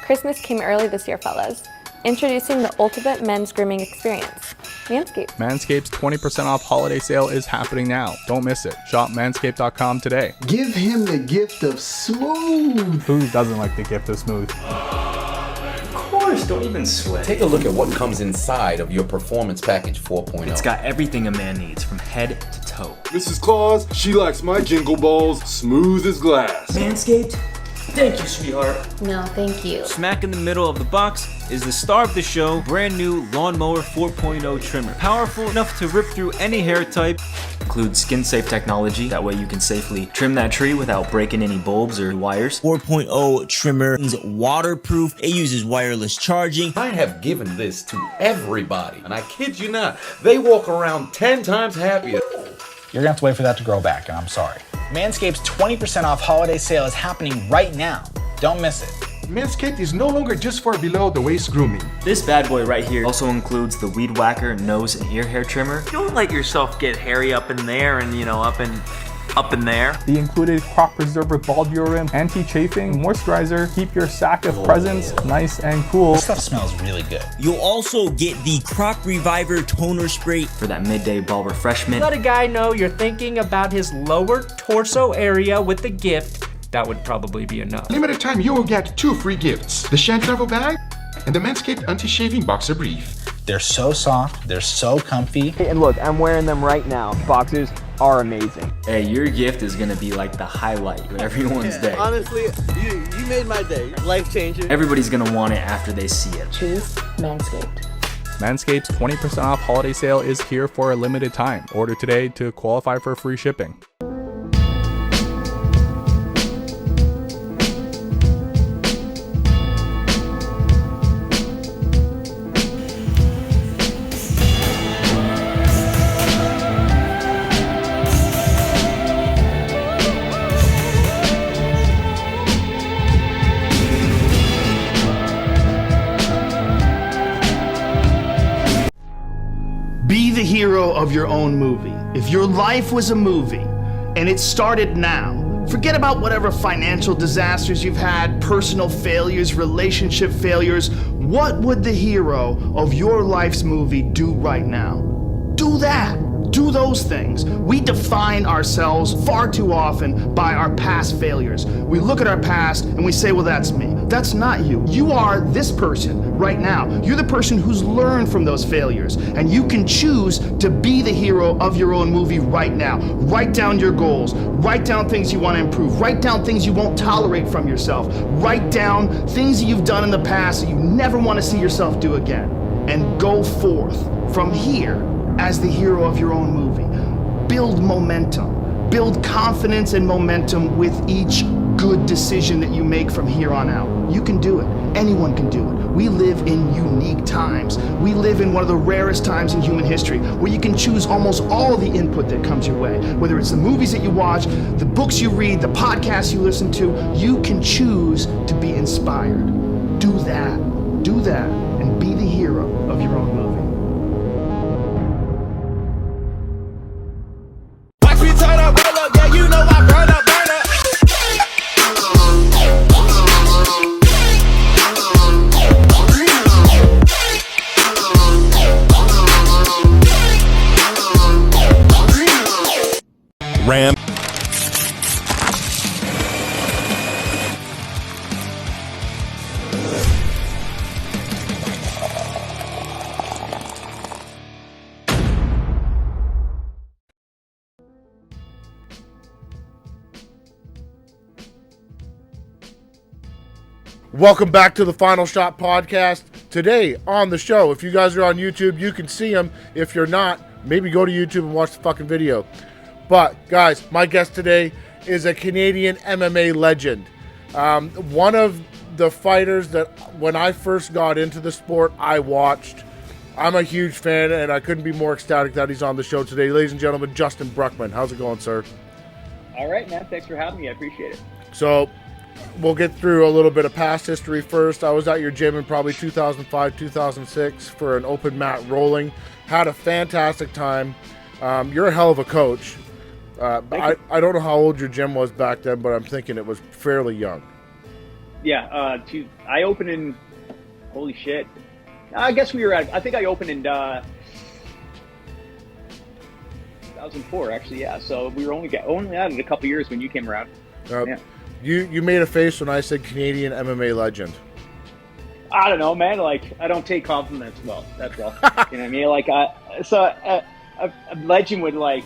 Christmas came early this year, fellas. Introducing the ultimate men's grooming experience, Manscaped. Manscaped's 20% off holiday sale is happening now. Don't miss it. Shop manscaped.com today. Give him the gift of smooth. Who doesn't like the gift of smooth? Of course, don't even sweat. Take a look at what comes inside of your Performance Package 4.0. It's got everything a man needs from head to toe. Mrs. Claus, she likes my jingle balls smooth as glass. Manscaped? Thank you, sweetheart. No, thank you. Smack in the middle of the box is the star of the show, brand new Lawnmower 4.0 trimmer. Powerful enough to rip through any hair type. Includes skin-safe technology, that way you can safely trim that tree without breaking any bulbs or wires. 4.0 trimmer is waterproof. It uses wireless charging. I have given this to everybody, and I kid you not, they walk around 10 times happier. You're gonna have to wait for that to grow back, and I'm sorry. Manscaped's 20% off holiday sale is happening right now. Don't miss it. Manscaped is no longer just for below-the-waist grooming. This bad boy right here also includes the Weed Whacker nose and ear hair trimmer. Don't let yourself get hairy up in there and, up in there. The included crop preserver ball deodorant, anti-chafing, moisturizer, keep your sack of presents nice and cool. This stuff smells really good. You'll also get the Crop Reviver toner spray For that midday ball refreshment. Let a guy know you're thinking about his lower torso area with the gift. That would probably be enough. Limited time, you will get 2 free gifts. The Shan Travel Bag and the Manscaped Anti-Shaving Boxer Brief. They're so soft, they're so comfy. And look, I'm wearing them right now. Boxers are amazing. Hey, your gift is gonna be like the highlight of everyone's day. Honestly, you made my day. Life changing. Everybody's gonna want it after they see it. Choose Manscaped. Manscaped's 20% off holiday sale is here for a limited time. Order today to qualify for free shipping. Be the hero of your own movie. If your life was a movie and it started now, forget about whatever financial disasters you've had, personal failures, relationship failures. What would the hero of your life's movie do right now? Do that. Do those things. We define ourselves far too often by our past failures. We look at our past and we say, well, that's me. That's not you. You are this person right now. You're the person who's learned from those failures, and you can choose to be the hero of your own movie right now. Write down your goals. Write down things you want to improve. Write down things you won't tolerate from yourself. Write down things that you've done in the past that you never want to see yourself do again. And go forth from here as the hero of your own movie. Build momentum. Build confidence and momentum with each good decision that you make from here on out. You can do it. Anyone can do it. We live in unique times. We live in one of the rarest times in human history where you can choose almost all the input that comes your way. Whether it's the movies that you watch, the books you read, the podcasts you listen to, you can choose to be inspired. Do that. Do that and be the hero of your own movie. Ram. Welcome back to the Final Shot Podcast. Today on the show, if you guys are on YouTube, you can see them. If you're not, maybe go to YouTube and watch the fucking video. But, guys, my guest today is a Canadian MMA legend. One of the fighters that, when I first got into the sport, I watched. I'm a huge fan, and I couldn't be more ecstatic that he's on the show today. Ladies and gentlemen, Justin Bruckmann. How's it going, sir? All right, man. Thanks for having me. I appreciate it. So, we'll get through a little bit of past history first. I was at your gym in probably 2005, 2006 for an open mat rolling. Had a fantastic time. You're a hell of a coach. I don't know how old your gym was back then, but I'm thinking it was fairly young. Yeah, I opened in, holy shit. I guess I think I opened in 2004, actually, yeah. So we were only at it a couple years when you came around. Yeah. You made a face when I said Canadian MMA legend. I don't know, man. Like, I don't take compliments well. That's all. You know what I mean? Like, a legend would, like,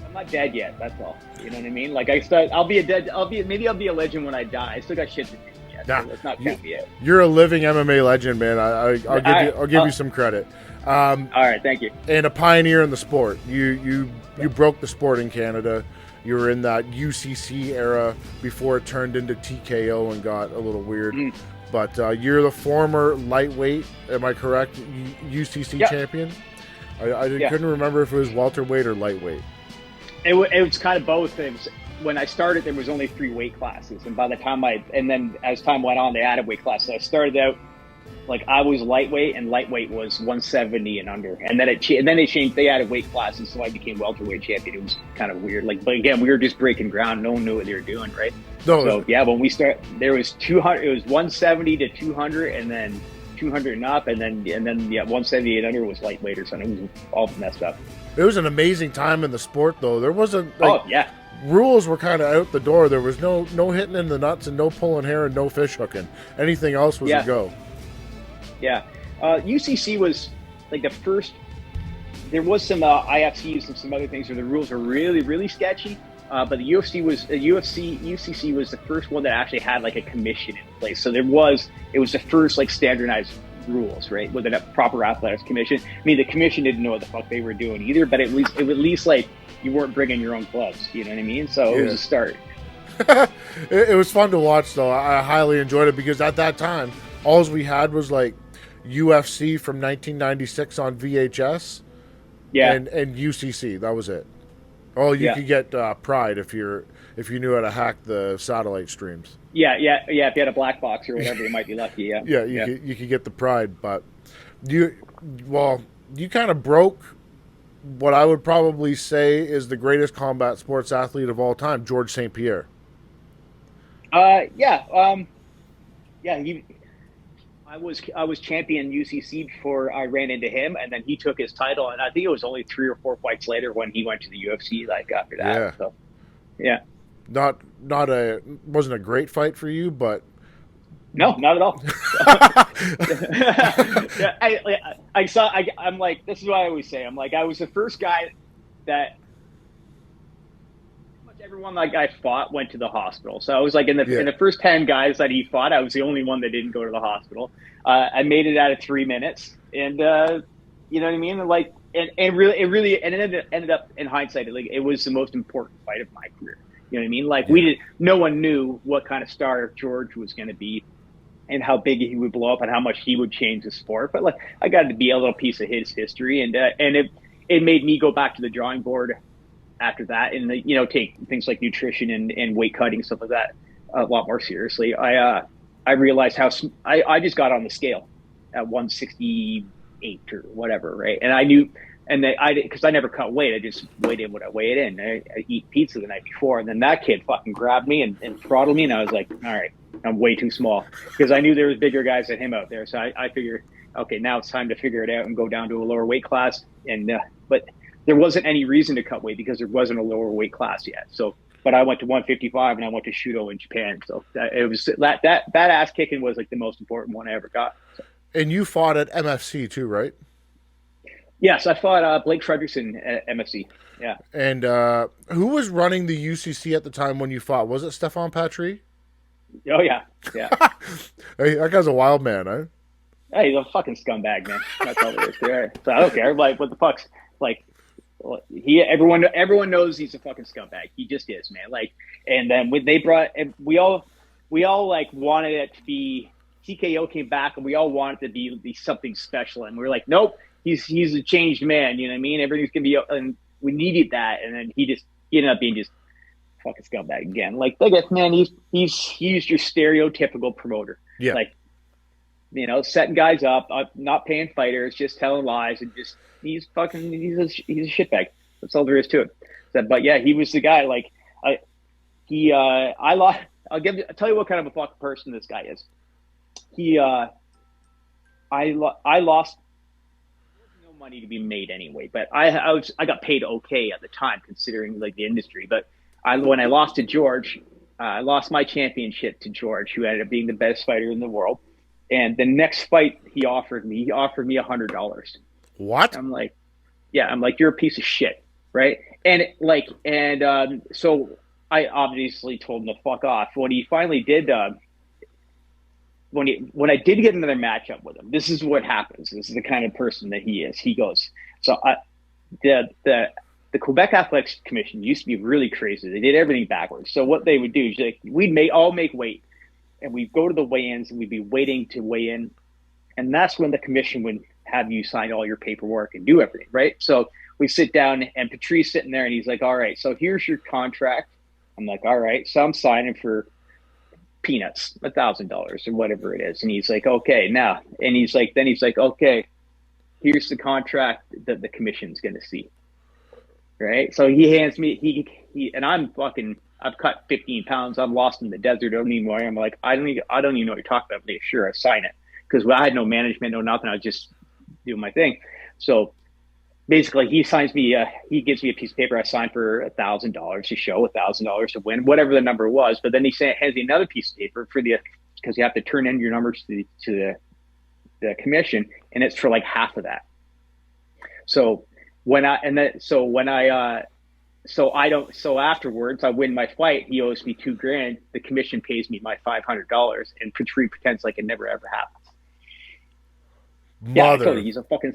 I'm not dead yet. That's all. You know what I mean? Like, maybe I'll be a legend when I die. I still got shit to do yet. Nah, so let's not count me yet. You're a living MMA legend, man. I'll give you some credit. All right, thank you. And a pioneer in the sport. You broke the sport in Canada. You were in that UCC era before it turned into TKO and got a little weird. But you're the former lightweight, am I correct? UCC champion? I couldn't remember if it was welterweight or lightweight. It was kind of both. When I started, there was only 3 weight classes. And by the time then as time went on, they added weight classes. So I started out, like, I was lightweight, and lightweight was 170 and under. And then they changed. They added weight classes, so I became welterweight champion. It was kind of weird. Like, but again, we were just breaking ground. No one knew what they were doing, right? No. So yeah, when we start, there was 200. It was 170 to 200, and then 200 and up, and then 178 under was lightweight or something. It was all messed up. It was an amazing time in the sport, though. There wasn't. Rules were kind of out the door. There was no hitting in the nuts and no pulling hair and no fish hooking. Anything else was a go. Yeah, UCC was like the first. There was some IFCs and some other things where the rules were really, really sketchy. But the UCC was the first one that actually had like a commission in place. So it was the first like standardized rules, right, with a proper athletics commission. I mean, the commission didn't know what the fuck they were doing either, but at least like you weren't bringing your own gloves. You know what I mean? So it was a start. It was fun to watch, though. I highly enjoyed it because at that time, all we had was like UFC from 1996 on VHS, and UCC. That was it. Oh, you could get Pride if you knew how to hack the satellite streams. Yeah. If you had a black box or whatever, you might be lucky. Yeah. You could get the Pride, but you kind of broke what I would probably say is the greatest combat sports athlete of all time, George St. Pierre. I was champion UCC before I ran into him, and then he took his title, and I think it was only 3 or 4 fights later when he went to the UFC. Like after that, wasn't a great fight for you, but no, not at all. I'm like, this is what I always say. I'm like, I was the first guy that everyone like I fought went to the hospital. So I was like in the first 10 guys that he fought, I was the only one that didn't go to the hospital. I made it out of 3 minutes, and you know what I mean. Like, and it really ended up in hindsight, like it was the most important fight of my career. You know what I mean? Like no one knew what kind of star George was going to be, and how big he would blow up, and how much he would change the sport. But like, I got to be a little piece of his history, and it made me go back to the drawing board after that, and take things like nutrition and weight cutting, stuff like that, a lot more seriously. I realized how I just got on the scale at 168 or whatever, right? And I knew, and because I never cut weight, I just weighed in what I weighed in. I eat pizza the night before, and then that kid fucking grabbed me and throttled me, and I was like, all right, I'm way too small, because I knew there was bigger guys than him out there. So I figured, okay, now it's time to figure it out and go down to a lower weight class. And but there wasn't any reason to cut weight because there wasn't a lower weight class yet. So, but I went to 155 and I went to Shudo in Japan. So it was that ass kicking was like the most important one I ever got. So. And you fought at MFC too, right? Yes, I fought Blake Fredrickson at MFC. Yeah. And who was running the UCC at the time when you fought? Was it Stefan Patry? Oh yeah. Hey, that guy's a wild man, eh? Hey, he's a fucking scumbag, man. That's all there is to it. So I don't care. Like, what the fuck's like? Everyone knows he's a fucking scumbag. He just is, man. Like, and then when they brought, and we all like wanted it to be, TKO came back, and we all wanted it to be something special, and we were like, nope, he's a changed man. You know what I mean? Everything's gonna be, and we needed that, and then he ended up being just fucking scumbag again. Like man, he's your stereotypical promoter. Yeah. Like, setting guys up, not paying fighters, just telling lies, and just he's a shitbag. That's all there is to it. But yeah, he was the guy. Like I I'll tell you what kind of a fucking person this guy is. I lost no money to be made anyway, but I got paid okay at the time considering like the industry. But when I lost to George, I lost my championship to George, who ended up being the best fighter in the world. And the next fight he offered me $100. What? I'm like, you're a piece of shit, right? So I obviously told him to fuck off. When he finally did, when I did get another matchup with him, this is what happens. This is the kind of person that he is. He goes, the Quebec Athletics Commission used to be really crazy. They did everything backwards. So what they would do is like, we'd all make weight, and we'd go to the weigh-ins, and we'd be waiting to weigh in. And that's when the commission would have you sign all your paperwork and do everything, right? So we sit down, and Patrice sitting there, and he's like, all right, so here's your contract. I'm like, all right. So I'm signing for peanuts, $1,000 or whatever it is. And he's like, okay, now. And he's like, okay, here's the contract that the commission's going to see. Right. So he hands me, and I've cut 15 pounds. I'm lost in the desert. I don't even know. I'm like, I don't even know what you're talking about. But sure, I sign it. Because I had no management, no nothing. I was just doing my thing. So basically, he gives me a piece of paper. I signed for $1,000 to show, $1,000 to win, whatever the number was. But then he hands me another piece of paper because you have to turn in your numbers to the commission, and it's for like half of that. So afterwards I win my fight. He owes me $2,000. The commission pays me my $500, and Patrice pretends like it never ever happened. Yeah, I told you, he's a fucking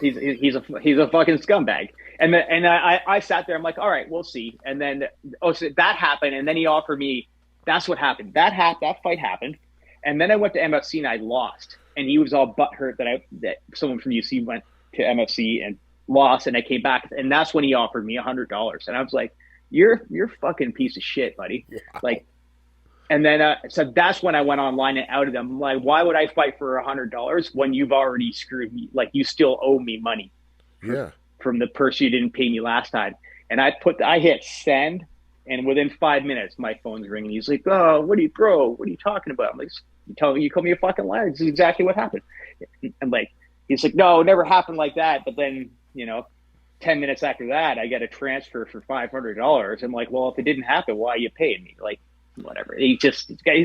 scumbag. And I sat there. I'm like, all right, we'll see. And then so that happened, and then he offered me. That's what happened. That fight happened, and then I went to MFC and I lost. And he was all butthurt that someone from UC went to MFC and lost, and I came back, and that's when he offered me $100. And I was like, "You're a fucking piece of shit, buddy." Yeah. Like. And then, so that's when I went online and outed them. I'm like, why would I fight for $100 when you've already screwed me? Like, you still owe me money. Yeah. From the person you didn't pay me last time. And I hit send, and within 5 minutes, my phone's ringing. He's like, oh, what are you talking about? I'm like, you call me a fucking liar. This is exactly what happened. And like, he's like, no, it never happened like that. But then, 10 minutes after that, I get a transfer for $500. I'm like, well, if it didn't happen, why are you paying me? Like, whatever. He's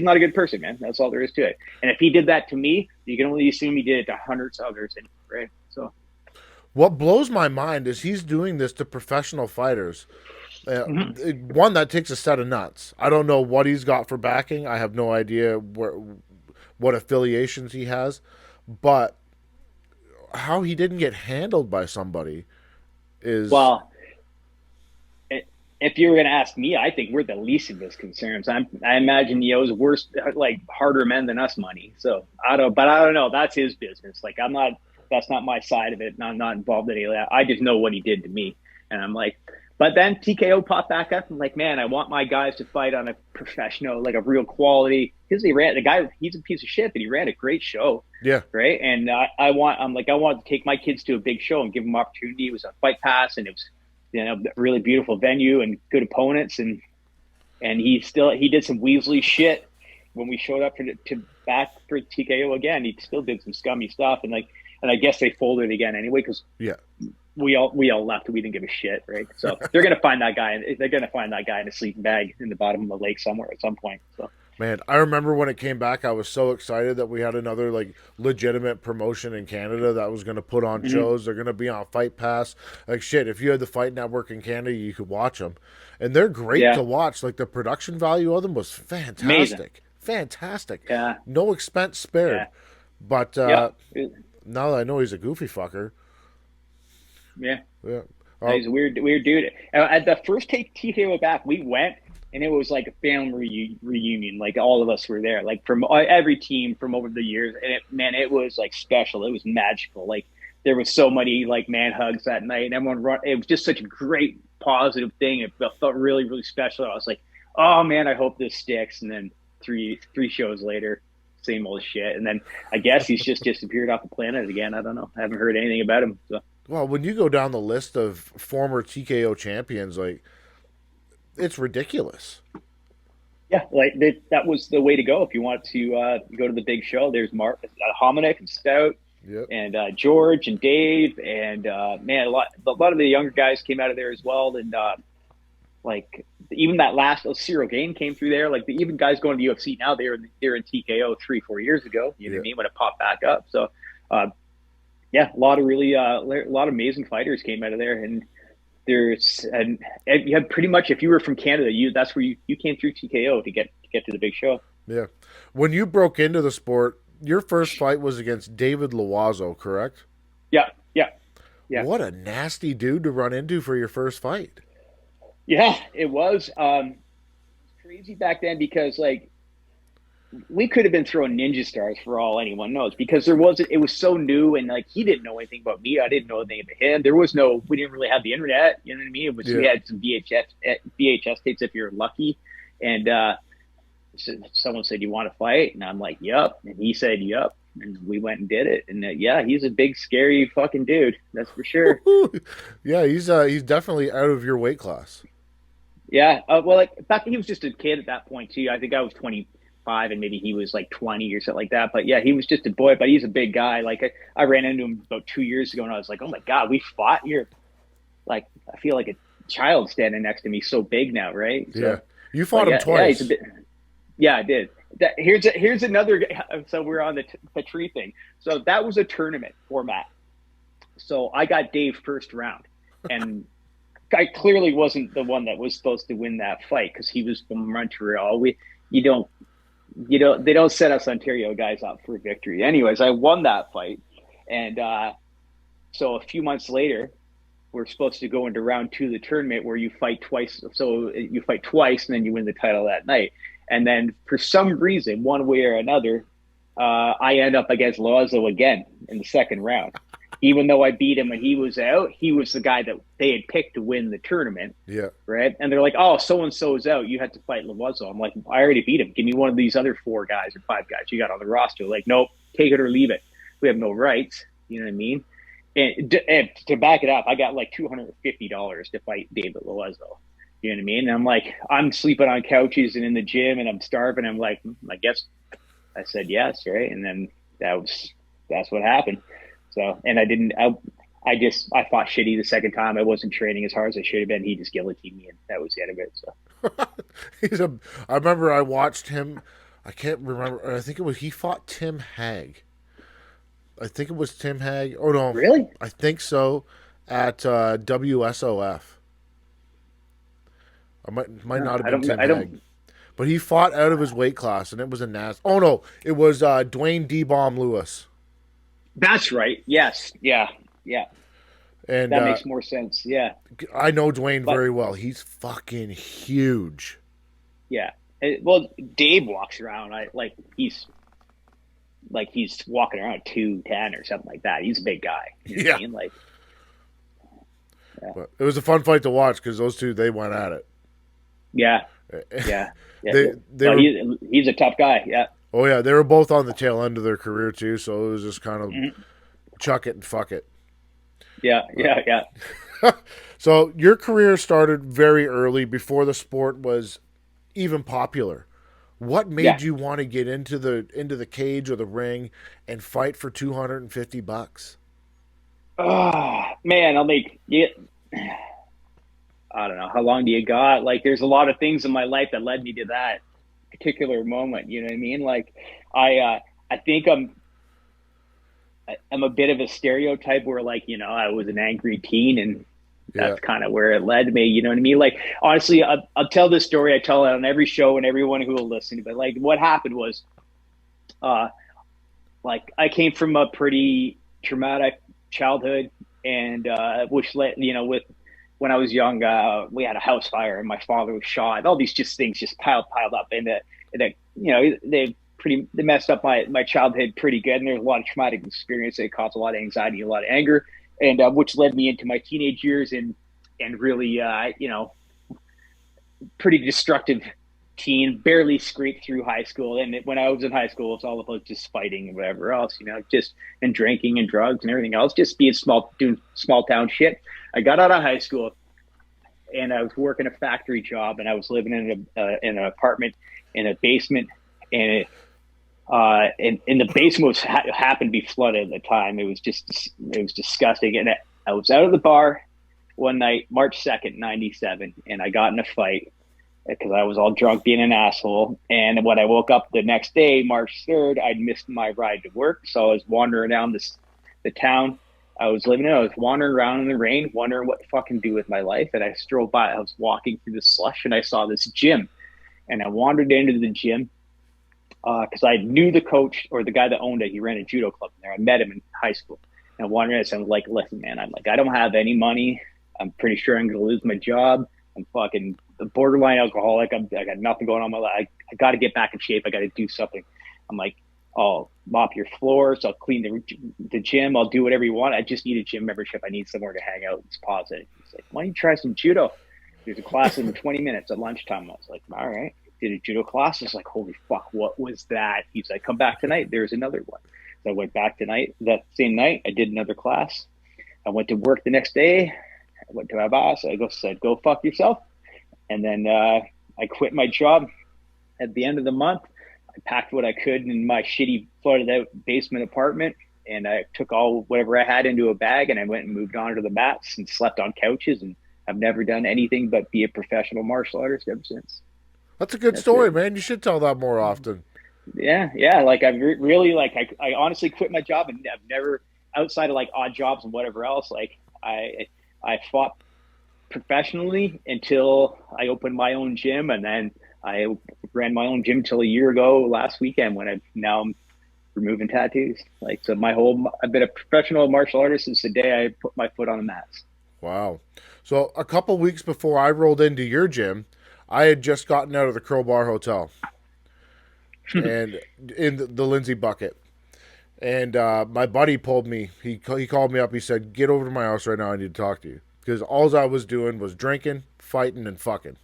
not a good person, man. That's all there is to it. And if he did that to me, you can only assume he did it to hundreds of others, right? So, what blows my mind is he's doing this to professional fighters. One, that takes a set of nuts. I don't know what he's got for backing. I have no idea what affiliations he has, but how he didn't get handled by somebody is well. If you were going to ask me, I think we're the least of his concerns. I imagine he owes worse, like harder men than us money. So I don't know. That's his business. Like that's not my side of it. And I'm not involved in any of that. I just know what he did to me. And I'm like, but then TKO popped back up. I'm like, man, I want my guys to fight on a professional, like a real quality. Because he's a piece of shit, but he ran a great show. Yeah. Right. And I want to take my kids to a big show and give them opportunity. It was a fight pass, and it was, really beautiful venue and good opponents, and he did some Weasley shit when we showed up to back for TKO again. He still did some scummy stuff, and I guess they folded again anyway because we all left. We didn't give a shit, right? So they're gonna find that guy. They're gonna find that guy in a sleeping bag in the bottom of the lake somewhere at some point. So. Man, I remember when it came back, I was so excited that we had another like legitimate promotion in Canada that was going to put on shows. They're going to be on Fight Pass. Like shit, if you had the Fight Network in Canada, you could watch them, and they're great to watch. Like the production value of them was fantastic, amazing. Fantastic. Yeah, no expense spared. Yeah. But now that I know he's a goofy fucker. Yeah. He's a weird dude. At the first TKO back, we went. And it was like a family reunion. Like all of us were there, like from every team from over the years. And it was like special. It was magical. Like there was so many like man hugs that night. And everyone it was just such a great positive thing. It felt really, really special. I was like, oh man, I hope this sticks. And then three shows later, same old shit. And then I guess he's just disappeared off the planet again. I don't know. I haven't heard anything about him. So. Well, when you go down the list of former TKO champions, like, it's ridiculous. yeah, like that was the way to go if you want to go to the big show. There's Hominick and Stout, and George and Dave, and man, a lot of the younger guys came out of there as well. And like even that last Cyril Gain came through there. Like even guys going to the UFC now, they're in TKO 3-4 years ago. You know what I mean, when it popped back up. So yeah, a lot of amazing fighters came out of there. And and you had pretty much, if you were from Canada, that's where you came through TKO to get to the big show. Yeah. When you broke into the sport, your first fight was against David Loiseau, correct? Yeah. What a nasty dude to run into for your first fight. Yeah, it was crazy back then because like we could have been throwing ninja stars for all anyone knows, because it was so new, and like he didn't know anything about me. I didn't know anything about him. We didn't really have the internet. You know what I mean? We had some VHS tapes if you're lucky. And someone said, "You want to fight?" And I'm like, "Yup." And he said, "Yup." And we went and did it. And yeah, he's a big, scary fucking dude. That's for sure. Yeah, he's definitely out of your weight class. Yeah. Well, like back he was just a kid at that point too. I think I was 25 and maybe he was like 20 or something like that. But yeah, he was just a boy, but he's a big guy. Like I ran into him about 2 years ago and I was like, oh my God, we fought. You're like, I feel like a child standing next to me, so big now. Right. So, yeah. You fought him twice. Yeah, I did. Here's another. So we're on the tree thing. So that was a tournament format. So I got Dave first round, and I clearly wasn't the one that was supposed to win that fight because he was from Montreal. They don't set us Ontario guys up for victory. Anyways, I won that fight, and so a few months later, we're supposed to go into round 2 of the tournament where you fight twice. So you fight twice, and then you win the title that night. And then for some reason, one way or another, I end up against Loiseau again in the second round. Even though I beat him when he was out, he was the guy that they had picked to win the tournament. Yeah. Right. And they're like, oh, so-and-so is out. You had to fight Loiseau. I'm like, I already beat him. Give me one of these other 4 guys or 5 guys you got on the roster. Like, nope, take it or leave it. We have no rights. You know what I mean? And to back it up, I got like $250 to fight David Loiseau. You know what I mean? And I'm like, I'm sleeping on couches and in the gym and I'm starving. I'm like, I guess I said yes, right? And then that's what happened. So, and I fought shitty the second time. I wasn't training as hard as I should have been. He just guillotined me and that was the end of it. So I remember I watched him. I can't remember. I think he fought Tim Hagg. I think it was Tim Hagg. Oh no. Really? I think so at WSOF. I might not have been Tim Hagg. But he fought out of his weight class, and it was a nasty. Oh no, it was Dwayne D-Bomb Lewis. That's right. Yes. Yeah. And that makes more sense. Yeah. I know Dwayne very well. He's fucking huge. Yeah. Well, Dave walks around. He's walking around 210 or something like that. He's a big guy. You know what I mean? Like. Yeah. But it was a fun fight to watch because those two, they went at it. Yeah. He's a tough guy. Yeah. Oh yeah, they were both on the tail end of their career too, so it was just kind of chuck it and fuck it. Yeah. So your career started very early, before the sport was even popular. What made you want to get into the cage or the ring and fight for $250? Oh man, I don't know. How long do you got? Like, there's a lot of things in my life that led me to that particular moment. You know what I mean? Like, I think I'm a bit of a stereotype where, like, you know, I was an angry teen, and that's kind of where it led me. You know what I mean? Like, honestly, I'll tell this story. I tell it on every show and everyone who will listen. But like, what happened was, like, I came from a pretty traumatic childhood, and which led, you know, when I was young, we had a house fire and my father was shot. All these things just piled up, and that, you know, they messed up my childhood pretty good. And there's a lot of traumatic experience that caused a lot of anxiety, a lot of anger, and which led me into my teenage years and really, you know, pretty destructive teen. Barely scraped through high school, and when I was in high school, it's all about just fighting and whatever else, you know, and drinking and drugs and everything else, just doing small town shit. I got out of high school and I was working a factory job, and I was living in an apartment in a basement, and and the basement happened to be flooded at the time. It was disgusting. And I was out of the bar one night, March 2nd, 97, and I got in a fight because I was all drunk being an asshole. And when I woke up the next day, March 3rd, I'd missed my ride to work. So I was wandering around the town I was living in. I was wandering around in the rain, wondering what to fucking do with my life. And I strolled by. I was walking through the slush, and I saw this gym. And I wandered into the gym because I knew the coach or the guy that owned it. He ran a judo club in there. I met him in high school. And I wandered in and said, like, listen, man, I don't have any money. I'm pretty sure I'm going to lose my job. I'm fucking the borderline alcoholic. I got nothing going on in my life. I got to get back in shape. I got to do something. I'm like, I'll mop your floors. I'll clean the gym. I'll do whatever you want. I just need a gym membership. I need somewhere to hang out. It's positive. He's like, why don't you try some judo? There's a class in 20 minutes at lunchtime. I was like, all right. Did a judo class. I was like, holy fuck, what was that? He's like, come back tonight. There's another one. So I went back tonight. That same night, I did another class. I went to work the next day. I went to my boss. I said, go fuck yourself. And then I quit my job at the end of the month. I packed what I could in my shitty flooded out basement apartment, and I took whatever I had into a bag, and I went and moved on to the mats and slept on couches, and I've never done anything but be a professional martial artist ever since. That's a good story, man. You should tell that more often. Yeah. Like I've really I honestly quit my job, and I've never, outside of like odd jobs and whatever else, like I fought professionally until I opened my own gym, and then I ran my own gym till a year ago last weekend when I'm removing tattoos. Like, so I've been a professional martial artist since the day I put my foot on the mats. Wow. So a couple weeks before I rolled into your gym, I had just gotten out of the Crowbar Hotel and in the Lindsay bucket. And my buddy pulled me. He called me up. He said, get over to my house right now. I need to talk to you. Because all I was doing was drinking, fighting, and fucking.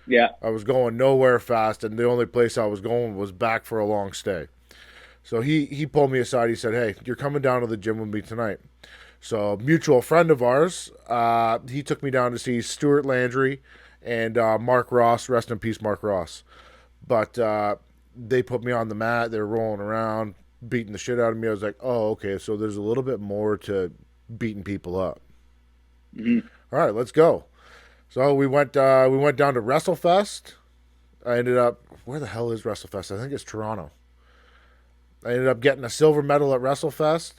Yeah. I was going nowhere fast, and the only place I was going was back for a long stay. So he pulled me aside. He said, hey, you're coming down to the gym with me tonight. So a mutual friend of ours, he took me down to see Stuart Landry and Mark Ross. Rest in peace, Mark Ross. But they put me on the mat. They were rolling around, beating the shit out of me. I was like, oh, okay, so there's a little bit more to beating people up. Mm-hmm. All right, let's go. So we went down to WrestleFest. I ended up, where the hell is WrestleFest? I think it's Toronto. I ended up getting a silver medal at WrestleFest,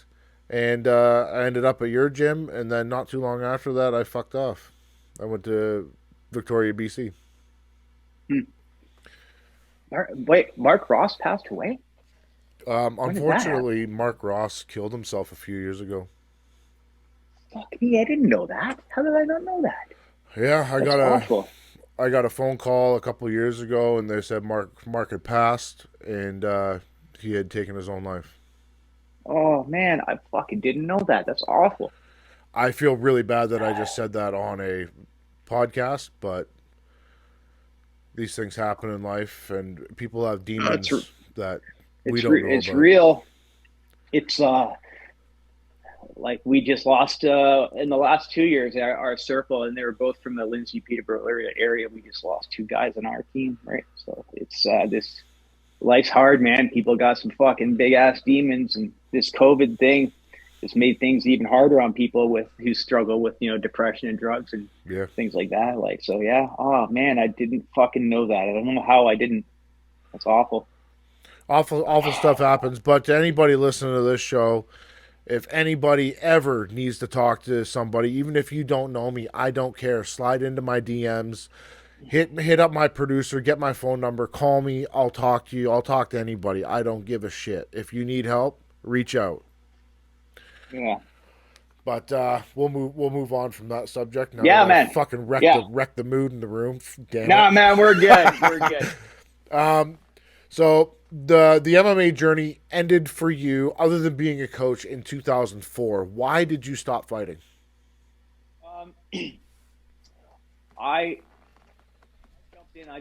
and I ended up at your gym, and then not too long after that, I fucked off. I went to Victoria, BC. Wait, Mark Ross passed away? Unfortunately, Mark Ross killed himself a few years ago. Fuck me, I didn't know that. How did I not know that? Yeah, Awful. I got a phone call a couple years ago, and they said Mark had passed, and he had taken his own life. Oh man, I fucking didn't know that. That's awful. I feel really bad that I just said that on a podcast, but these things happen in life, and people have demons that we don't know about. It's real. It's like we just lost in the last 2 years our circle, and they were both from the Lindsay Peterborough area. We just lost 2 guys on our team, right? So it's this life's hard, man. People got some fucking big ass demons, and this COVID thing just made things even harder on people who struggle with depression and drugs and things like that. Like, so yeah. Oh man, I didn't fucking know that. I don't know how I didn't. That's awful. Awful stuff happens. But to anybody listening to this show, if anybody ever needs to talk to somebody, even if you don't know me, I don't care. Slide into my DMs, hit up my producer, get my phone number, call me. I'll talk to you. I'll talk to anybody. I don't give a shit. If you need help, reach out. Yeah. But we'll move on from that subject. Now yeah, man. Fucking wreck the mood in the room. Damn nah, it. man, we're good. We're good. So the MMA journey ended for you, other than being a coach, in 2004. Why did you stop fighting? I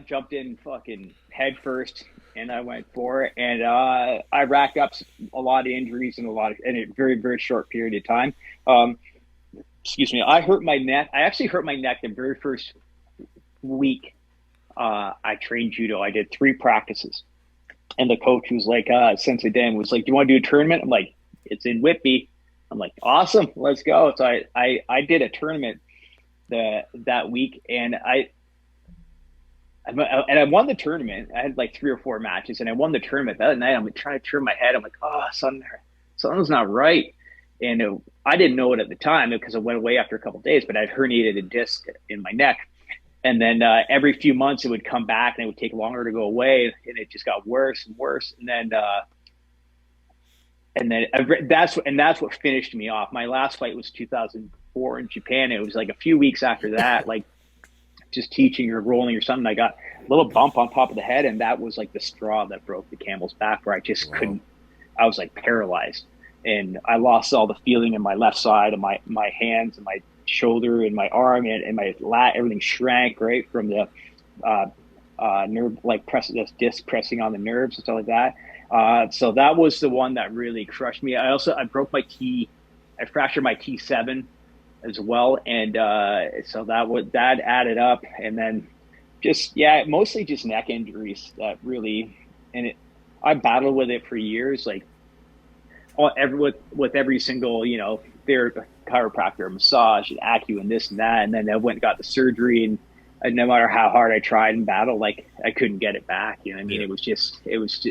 jumped in fucking head first, and I went for it, and I racked up a lot of injuries in a very, very short period of time. Excuse me. I hurt my neck. I actually hurt my neck the very first week I trained judo. I did 3 practices. And the coach was like, Sensei Dan was like, do you want to do a tournament? I'm like, it's in Whitby. I'm like, awesome, let's go. So I did a tournament that week, and I won the tournament. I had like 3 or 4 matches, and I won the tournament. That night, I'm like, trying to turn my head. I'm like, oh, something's not right. And I didn't know it at the time because it went away after a couple of days, but I'd herniated a disc in my neck. And then every few months it would come back, and it would take longer to go away, and it just got worse and worse. And then that's what finished me off. My last fight was 2004 in Japan. It was like a few weeks after that, like just teaching or rolling or something. I got a little bump on top of the head, and that was like the straw that broke the camel's back, where I just couldn't. I was like paralyzed, and I lost all the feeling in my left side of my hands and my shoulder and my arm and my lat. Everything shrank right from the nerve, like this disc pressing on the nerves and stuff like that. So that was the one that really crushed me. I broke my T. I fractured my T7 as well, and so that added up, and then mostly just neck injuries that really, and I battled with it for years, like with every single chiropractor, massage, and acu, and this and that, and then I went and got the surgery, and no matter how hard I tried and battled, like I couldn't get it back. You know what I mean? Yeah.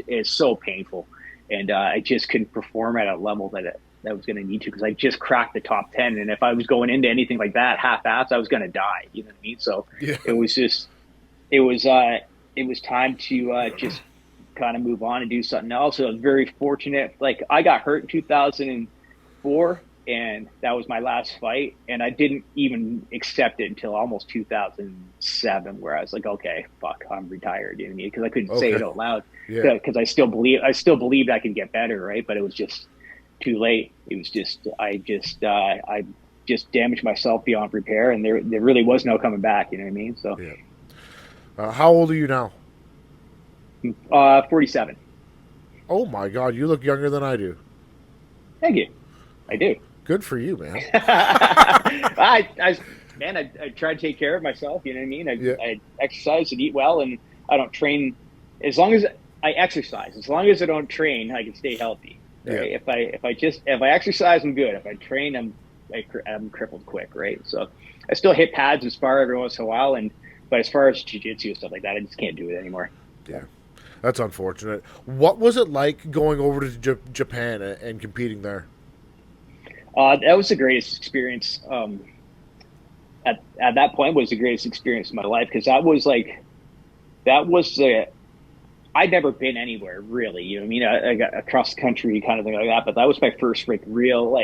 It's so painful, and I just couldn't perform at a level that I was going to need to, because I just cracked the top 10, and if I was going into anything like that half-assed, I was going to die. You know what I mean? So it was time to just kind of move on and do something else. So I was very fortunate. Like, I got hurt in 2004, and that was my last fight, and I didn't even accept it until almost 2007, where I was like, okay, fuck, I'm retired. You know what I mean? Because I couldn't say it out loud, because I still believed I could get better, right? But it was just too late. It was just I just damaged myself beyond repair, and there really was no coming back. You know what I mean? So how old are you now? 47. Oh my God, you look younger than I do. Thank you. I do. Good for you, man. I try to take care of myself. You know what I mean? I exercise and eat well, and I don't train. As long as I exercise, as long as I don't train, I can stay healthy. Right? Yeah. If I exercise, I'm good. If I train, I'm crippled quick. Right? So I still hit pads and spar every once in a while, but as far as jiu-jitsu and stuff like that, I just can't do it anymore. Yeah, that's unfortunate. What was it like going over to Japan and competing there? That was the greatest experience. At that point, was the greatest experience of my life, because I'd never been anywhere really. You know what I mean? I got across the country kind of thing like that, but that was my first real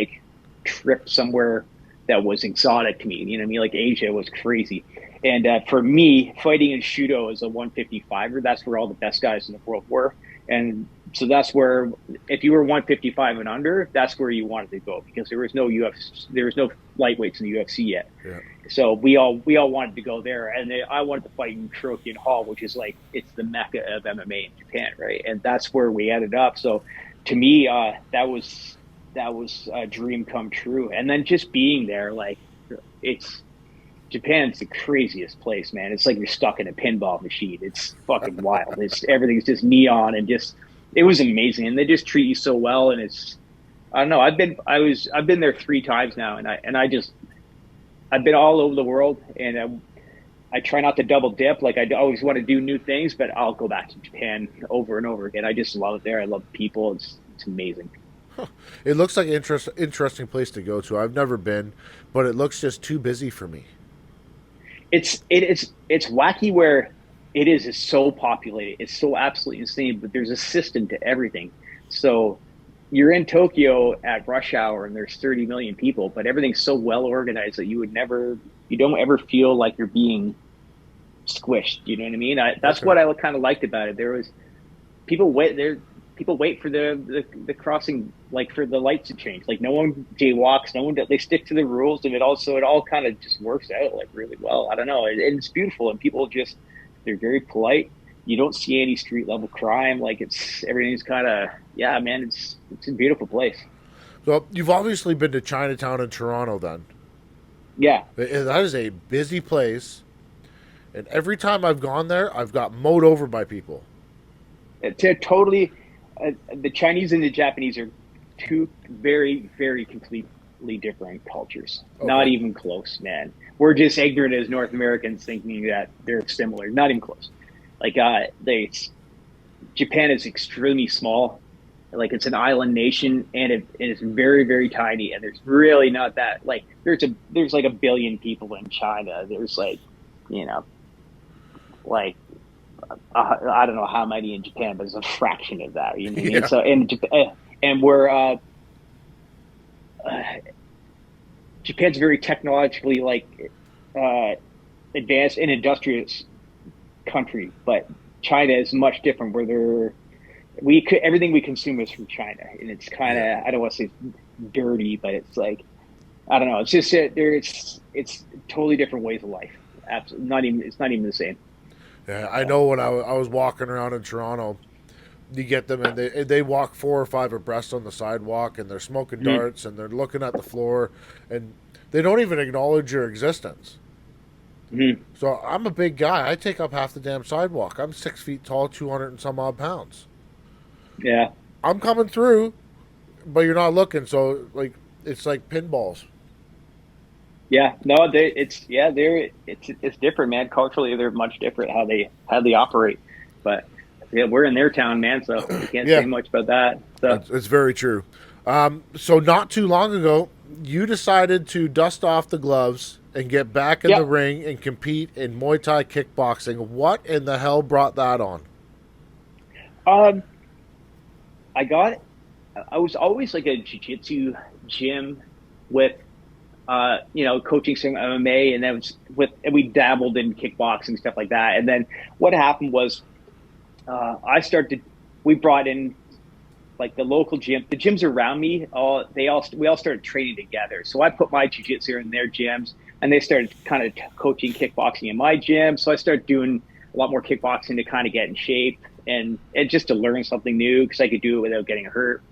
trip somewhere that was exotic to me. You know what I mean? Like Asia was crazy. And for me, fighting in Shudo as a 155er, that's where all the best guys in the world were. And so that's where, if you were 155 and under, that's where you wanted to go, because there was no lightweights in the UFC yet. Yeah. So we all wanted to go there, and I wanted to fight in Kurokyun Hall, which is it's the mecca of MMA in Japan, right? And that's where we ended up. So to me, that was a dream come true. And then just being there, Japan's the craziest place, man. It's like you're stuck in a pinball machine. It's fucking wild. Everything's just neon, and it was amazing. And they just treat you so well. And I don't know. I've been there 3 times now, and I've been all over the world, and I try not to double dip. Like, I always want to do new things, but I'll go back to Japan over and over again. I just love it there. I love the people. It's amazing. Huh. It looks like an interesting place to go to. I've never been, but it looks just too busy for me. It's wacky where it's so populated. It's so absolutely insane, but there's a system to everything. So you're in Tokyo at rush hour, and there's 30 million people, but everything's so well organized that you don't ever feel like you're being squished. You know what I mean? That's what I kind of liked about it. There was people wait for the crossing, for the lights to change. Like, no one jaywalks, they stick to the rules, and it all kind of just works out really well. I don't know. It's beautiful, and people they're very polite. You don't see any street level crime. Everything's kind of, man, it's a beautiful place. So you've obviously been to Chinatown and Toronto then. Yeah. That is a busy place. And every time I've gone there, I've got mowed over by people. It's totally, the Chinese and the Japanese are two very, very completely different cultures. Okay. Not even close, man. We're just ignorant as North Americans thinking that they're similar. Not even close. Like, Japan is extremely small. Like, it's an island nation, and it's very, very tiny. And there's really not that, like, there's like 1 billion people in China. There's like, you know, like, I don't know how many in Japan, but it's a fraction of that. You know what I mean? So in Japan, and we're Japan's very technologically like advanced and industrious country, but China is much different. Where everything we consume is from China, and it's kind of, I don't want to say dirty, but it's like, I don't know. It's just it's totally different ways of life. Absolutely, it's not even the same. Yeah, I know when I was walking around in Toronto, you get them and they walk 4 or 5 abreast on the sidewalk, and they're smoking darts and they're looking at the floor, and they don't even acknowledge your existence. So I'm a big guy. I take up half the damn sidewalk. I'm 6 feet tall, 200 and some odd pounds. Yeah, I'm coming through, but you're not looking. So like, it's like pinballs. Yeah, no, it's different, man. Culturally, they're much different how they operate. But yeah, we're in their town, man, so we can't say much about that. So it's very true. So not too long ago, you decided to dust off the gloves and get back in the ring and compete in Muay Thai kickboxing. What in the hell brought that on? I was always like a jiu-jitsu gym with, coaching some MMA, and then we dabbled in kickboxing, stuff like that. And then what happened was, we brought in like the local gym, the gyms around me, we all started training together. So I put my jiu-jitsu in their gyms, and they started kind of coaching kickboxing in my gym. So I started doing a lot more kickboxing to kind of get in shape and just to learn something new, because I could do it without getting hurt.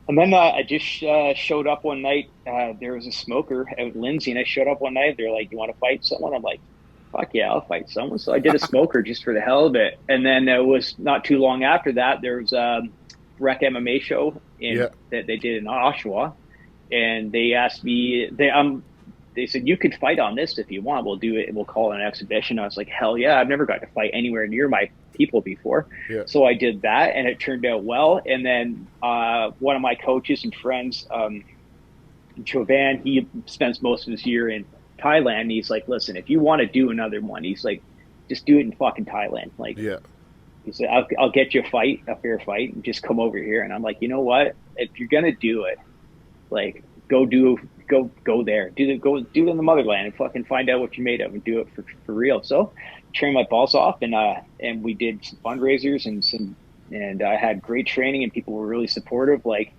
And then I just showed up one night. There was a smoker out in Lindsay, and I showed up one night. They're like, "You want to fight someone?" I'm like, "Fuck yeah, I'll fight someone." So I did a smoker just for the hell of it. And then it was not too long after that, there was a rec MMA show that they did in Oshawa, and they asked me, they said, "You could fight on this if you want. We'll do it. We'll call it an exhibition." I was like, "Hell yeah! I've never got to fight anywhere near my people before." So I did that, and it turned out well. And then one of my coaches and friends, Jovan, he spends most of his year in Thailand. And he's like, "Listen, if you want to do another one," he's like, "just do it in fucking Thailand." Like, he said, I'll get you a fair fight, and just come over here. And I'm like, you know what? If you're gonna do it, like, go there, do it in the motherland, and fucking find out what you're made of, and do it for real. So trained my balls off, and we did some fundraisers and I had great training, and people were really supportive. Like,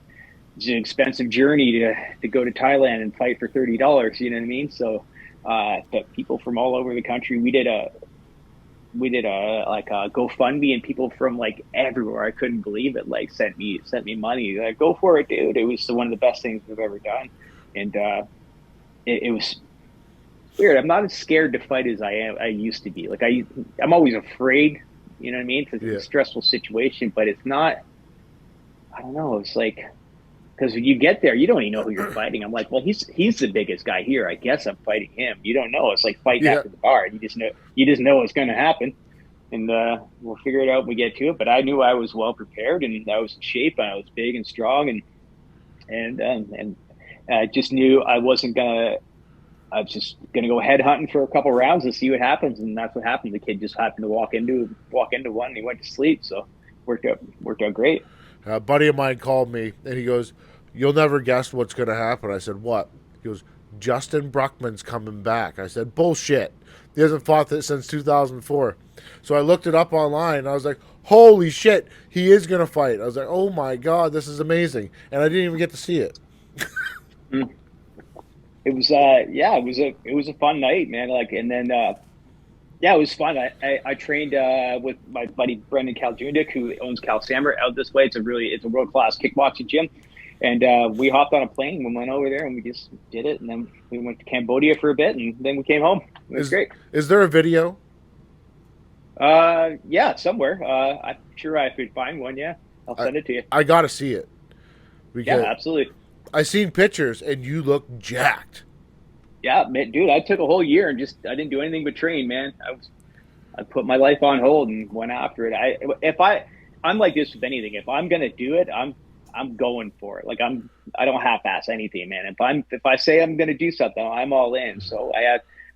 it's an expensive journey to go to Thailand and fight for $30, you know what I mean? So but people from all over the country, we did a GoFundMe, and people from like everywhere, I couldn't believe it, like sent me money. Like, go for it, dude. It was one of the best things we've ever done. And it was weird. I'm not as scared to fight as I used to be. Like, I'm always afraid, you know what I mean? Because it's a stressful situation, but it's not, I don't know. It's like, because when you get there, you don't even know who you're fighting. I'm like, well, he's the biggest guy here. I guess I'm fighting him. You don't know. It's like fighting after the bar. You just know what's going to happen, and we'll figure it out when we get to it. But I knew I was well prepared, and I was in shape, and I was big and strong, and I just knew I was just gonna go head hunting for a couple rounds and see what happens. And that's what happened. The kid just happened to walk into one, and he went to sleep. So worked out great. A buddy of mine called me, and he goes, "You'll never guess what's going to happen." I said, "What?" He goes, "Justin Bruckmann's coming back." I said, "Bullshit. He hasn't fought this since 2004. So I looked it up online, and I was like, holy shit, he is going to fight. I was like, oh my God, this is amazing. And I didn't even get to see it. It was, it was a fun night, man. Like, and then, it was fun. I trained with my buddy Brendan Kaljundik, who owns Cal Sammer out this way. It's a world-class kickboxing gym. And we hopped on a plane and went over there and we just did it. And then we went to Cambodia for a bit and then we came home. It was great. Is there a video? Yeah, somewhere. I'm sure I could find one. Yeah, I'll send it to you. I gotta see it. Yeah, absolutely. I seen pictures and you look jacked. Yeah, man, dude, I took a whole year and I didn't do anything but train, man. I put my life on hold and went after it. I'm like this with anything. If I'm gonna do it, I'm going for it. Like I don't half-ass anything, man. If I say I'm gonna do something, I'm all in. So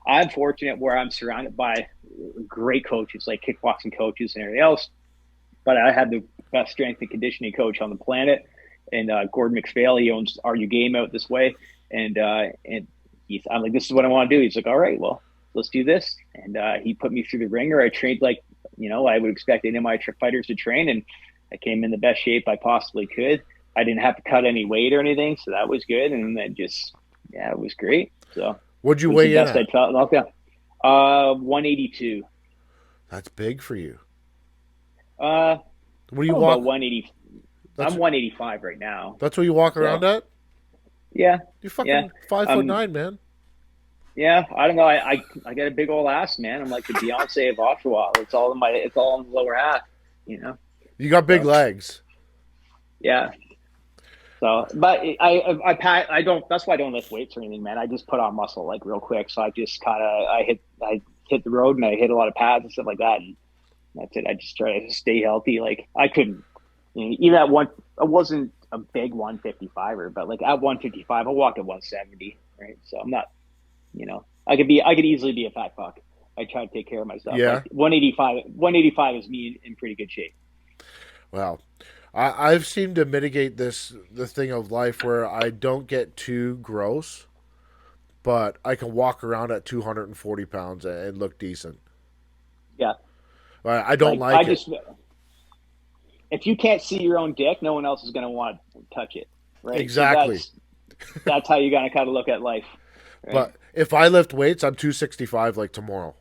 I'm fortunate where I'm surrounded by great coaches, like kickboxing coaches and everything else. But I had the best strength and conditioning coach on the planet, and Gordon McPhail. He owns Argue Game out this way, and I'm like, this is what I want to do. He's like, all right, well, let's do this. And he put me through the ringer. I trained like, I would expect any of my fighters to train, and I came in the best shape I possibly could. I didn't have to cut any weight or anything, so that was good. And then it was great. So what'd you weigh in at? I felt lockdown. 182. That's big for you. What do you walk? 180. I'm 185 right now. That's what you walk around at? Yeah. You're fucking 5'9", man. Yeah, I don't know. I got a big old ass, man. I'm like the Beyonce of Oshawa. It's all in the lower half, You got big legs. Yeah. So, but I don't. That's why I don't lift weights or anything, man. I just put on muscle like real quick. So I just kind of I hit the road and I hit a lot of pads and stuff like that, and that's it. I just try to stay healthy. Like I couldn't, even at one. I wasn't a big 155er, but like at 155, I walked at 170, right? So I'm not, I could easily be a fat fuck. I try to take care of myself. Yeah. Like 185 is me in pretty good shape. Well, I've seemed to mitigate the thing of life where I don't get too gross, but I can walk around at 240 pounds and look decent. Yeah. I don't like it. If you can't see your own dick, no one else is going to want to touch it, right? Exactly. So that's how you're going to kind of look at life. Right? But if I lift weights, I'm 265 like tomorrow.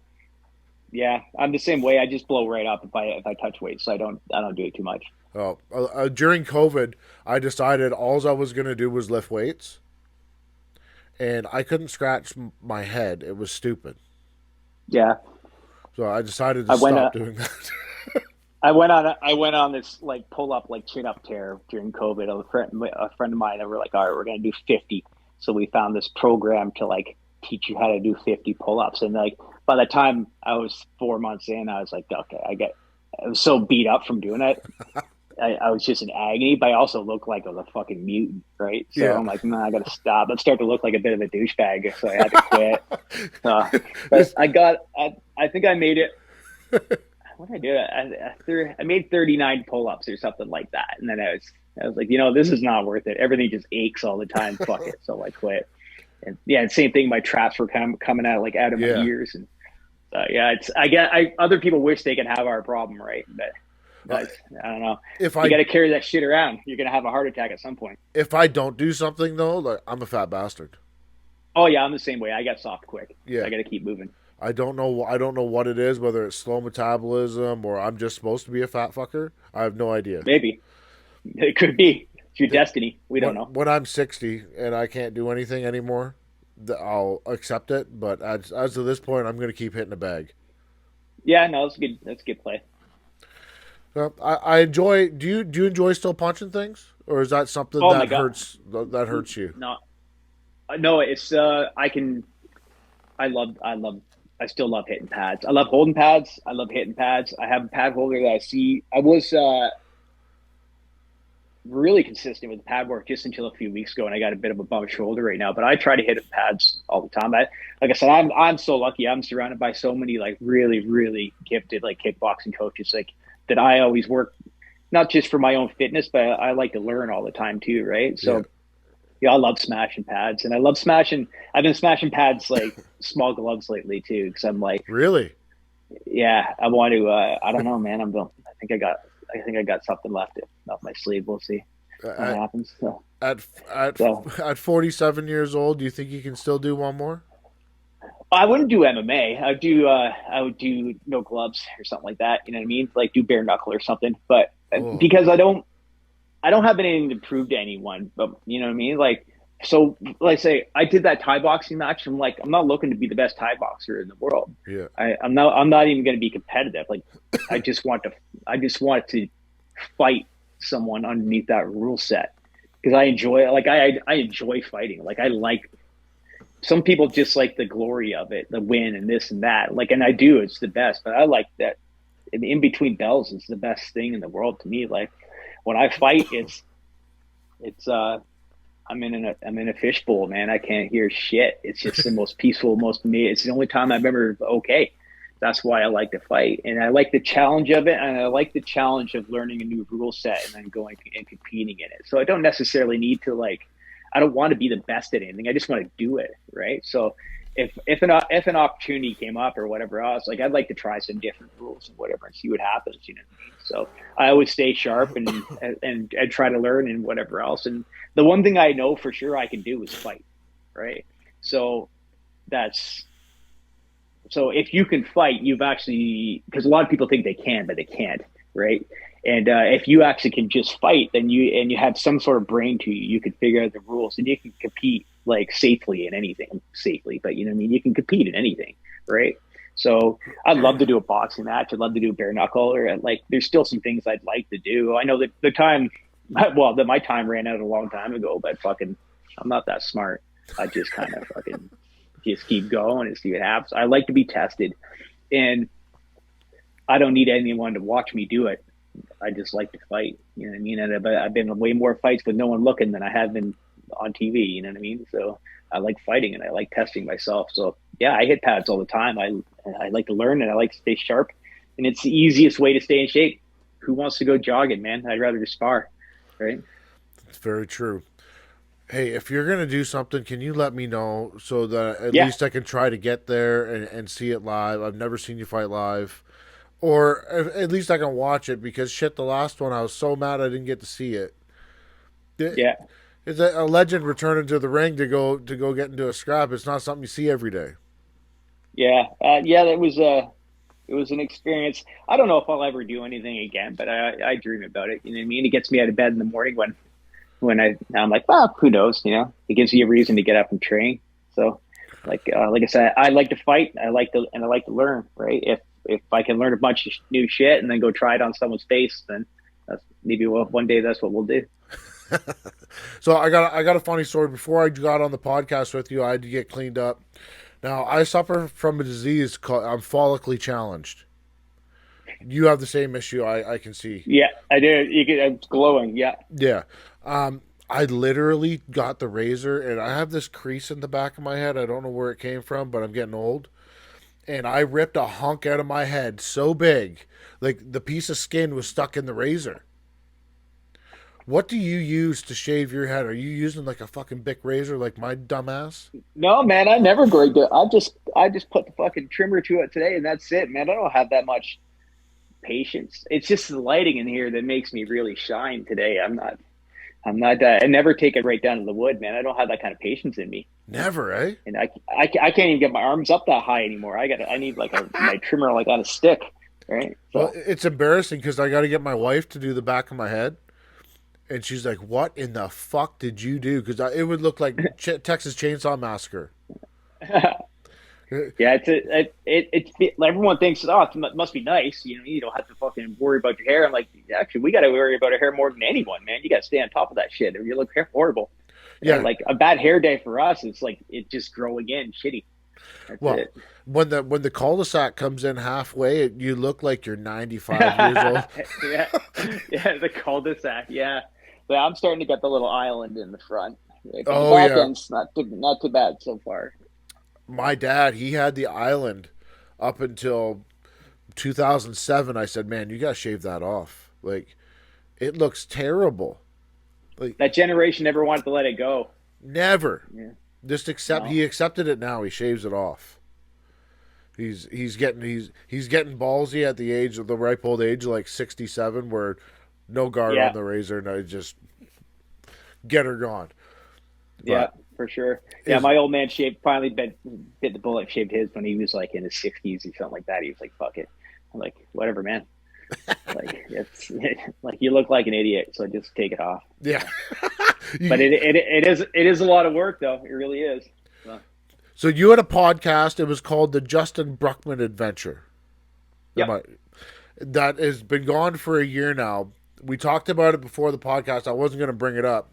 Yeah, I'm the same way. I just blow right up if I touch weights. So I don't do it too much. Oh, during COVID, I decided all I was going to do was lift weights, and I couldn't scratch my head. It was stupid. Yeah. So I decided to stop doing that. I went on this like pull up like chin up tear during COVID. A friend of mine, and we're like, all right, we're gonna do 50. So we found this program to like teach you how to do 50 pull ups. And like by the time I was 4 months in, I was like, okay, I was so beat up from doing it. I was just in agony, but I also looked like I was a fucking mutant, right? So yeah. I'm like, I gotta stop. Let's start to look like a bit of a douchebag. So I had to quit. But I think I made it. What did I do? I made 39 pull-ups or something like that, and then I was like, this is not worth it. Everything just aches all the time. Fuck it. So I quit. And yeah, same thing. My traps were coming out like out of my ears, and other people wish they could have our problem, right? But I don't know. If you got to carry that shit around, you're gonna have a heart attack at some point. If I don't do something though, like I'm a fat bastard. Oh yeah, I'm the same way. I get soft quick. Yeah, I got to keep moving. I don't know what it is, whether it's slow metabolism or I'm just supposed to be a fat fucker. I have no idea. Maybe. It could be. It's your destiny. We don't know. When I'm 60 and I can't do anything anymore, I'll accept it. But as of this point, I'm going to keep hitting the bag. Yeah, no, that's good. That's a good play. I enjoy. Do you enjoy still punching things, or is that something that hurts? That hurts you? No, it's I still love hitting pads. I love holding pads. I love hitting pads. I have a pad holder that I see. I was really consistent with pad work just until a few weeks ago, and I got a bit of a bum shoulder right now. But I try to hit pads all the time. Like I said, I'm so lucky. I'm surrounded by so many like really, really gifted like kickboxing coaches like that. I always work not just for my own fitness, but I like to learn all the time too, right? So. Yeah, I love smashing pads, and I love smashing. I've been smashing pads like small gloves lately too, because I'm like, really, yeah. I want to. I don't know, man. I think I got something left up my sleeve. We'll see what happens. So. At 47 years old, do you think you can still do one more? I wouldn't do MMA. I would do no gloves or something like that. You know what I mean? Like do bare knuckle or something. But because I don't I don't have anything to prove to anyone, but you know what I mean? Like, so let's say I did that Thai boxing match. I'm like, I'm not looking to be the best Thai boxer in the world. Yeah. I'm not even going to be competitive. Like, I just want to fight someone underneath that rule set because I enjoy it. Like, I enjoy fighting. Like, some people just like the glory of it, the win and this and that. Like, and I do, it's the best, but I like that in between bells is the best thing in the world to me. Like, when I fight, I'm in a fishbowl, man. I can't hear shit. It's just the most peaceful, it's the only time I'm ever okay. That's why I like to fight. And I like the challenge of it. And I like the challenge of learning a new rule set and then going and competing in it. So I don't necessarily need to I don't want to be the best at anything. I just want to do it. Right. So if an opportunity came up or whatever else, like I'd like to try some different rules and whatever and see what happens, you know what I mean? So I always stay sharp and try to learn and whatever else. And the one thing I know for sure I can do is fight, right? So if you can fight, you've actually, because a lot of people think they can, but they can't, right? And if you actually can just fight, then you have some sort of brain to you, you can figure out the rules and you can compete like safely in anything, but you know what I mean? You can compete in anything, right? So I'd love to do a boxing match. I'd love to do a bare knuckle, or there's still some things I'd like to do. I know that my time ran out a long time ago, but fucking, I'm not that smart. I just kind of fucking just keep going and see what happens. I like to be tested, and I don't need anyone to watch me do it. I just like to fight, you know what I mean? And I've been in way more fights with no one looking than I have been on TV, you know what I mean? So I like fighting and I like testing myself. So yeah, I hit pads all the time. I like to learn and I like to stay sharp, and it's the easiest way to stay in shape. Who wants to go jogging, man? I'd rather just spar, right? It's very true. Hey, if you're going to do something, can you let me know so that at least I can try to get there and see it live? I've never seen you fight live. Or at least I can watch it, because shit, the last one I was so mad I didn't get to see it. Yeah. It's a legend returning to the ring to go get into a scrap. It's not something you see every day. Yeah. It was an experience. I don't know if I'll ever do anything again, but I dream about it. You know what I mean? It gets me out of bed in the morning when I'm like, well, who knows? You know, it gives you a reason to get up and train. So like I said, I like to fight. I like to learn, right? If I can learn a bunch of new shit and then go try it on someone's face, then one day that's what we'll do. So I got a funny story. Before I got on the podcast with you, I had to get cleaned up. Now, I suffer from a disease called I'm follically challenged. You have the same issue, I can see. Yeah, I do. It's glowing. Yeah. Yeah. I literally got the razor, and I have this crease in the back of my head. I don't know where it came from, but I'm getting old. And I ripped a hunk out of my head so big, like the piece of skin was stuck in the razor. What do you use to shave your head? Are you using like a fucking Bic razor like my dumbass? No, man, I never go to. I just put the fucking trimmer to it today, and that's it, man. I don't have that much patience. It's just the lighting in here that makes me really shine today. I'm not. I never take it right down to the wood, man. I don't have that kind of patience in me. Never, eh? And I can't even get my arms up that high anymore. I need like my trimmer like on a stick, right? So. Well, it's embarrassing because I got to get my wife to do the back of my head. And she's like, "What in the fuck did you do?" Because it would look like Texas Chainsaw Massacre. Yeah, everyone thinks, oh, it must be nice. You know, you don't have to fucking worry about your hair. I'm like, actually, we got to worry about our hair more than anyone, man. You got to stay on top of that shit, or you look horrible. Yeah, like a bad hair day for us, it's like it just growing in shitty. That's it. When the cul-de-sac comes in halfway, you look like you're 95 years old. yeah, the cul-de-sac, yeah. But I'm starting to get the little island in the front. Right? Oh, the back yeah. end's not too bad so far. My dad, he had the island up until 2007. I said, "Man, you got to shave that off. Like, it looks terrible." Like that generation never wanted to let it go. Never. Yeah. Just He accepted it now. He shaves it off. He's getting ballsy at the ripe old age of like 67, where no guard on the razor, and I just get her gone. But yeah, for sure. Yeah, my old man finally bit the bullet, shaved his when he was like in his 60s or something like that. He was like, "Fuck it." I'm like, "Whatever, man." Like it's like you look like an idiot, so just take it off. Yeah. But it is a lot of work though. It really is. So you had a podcast. It was called the Justin Bruckmann Adventure. Yep. That has been gone for a year now. We talked about it before the podcast. I wasn't going to bring it up,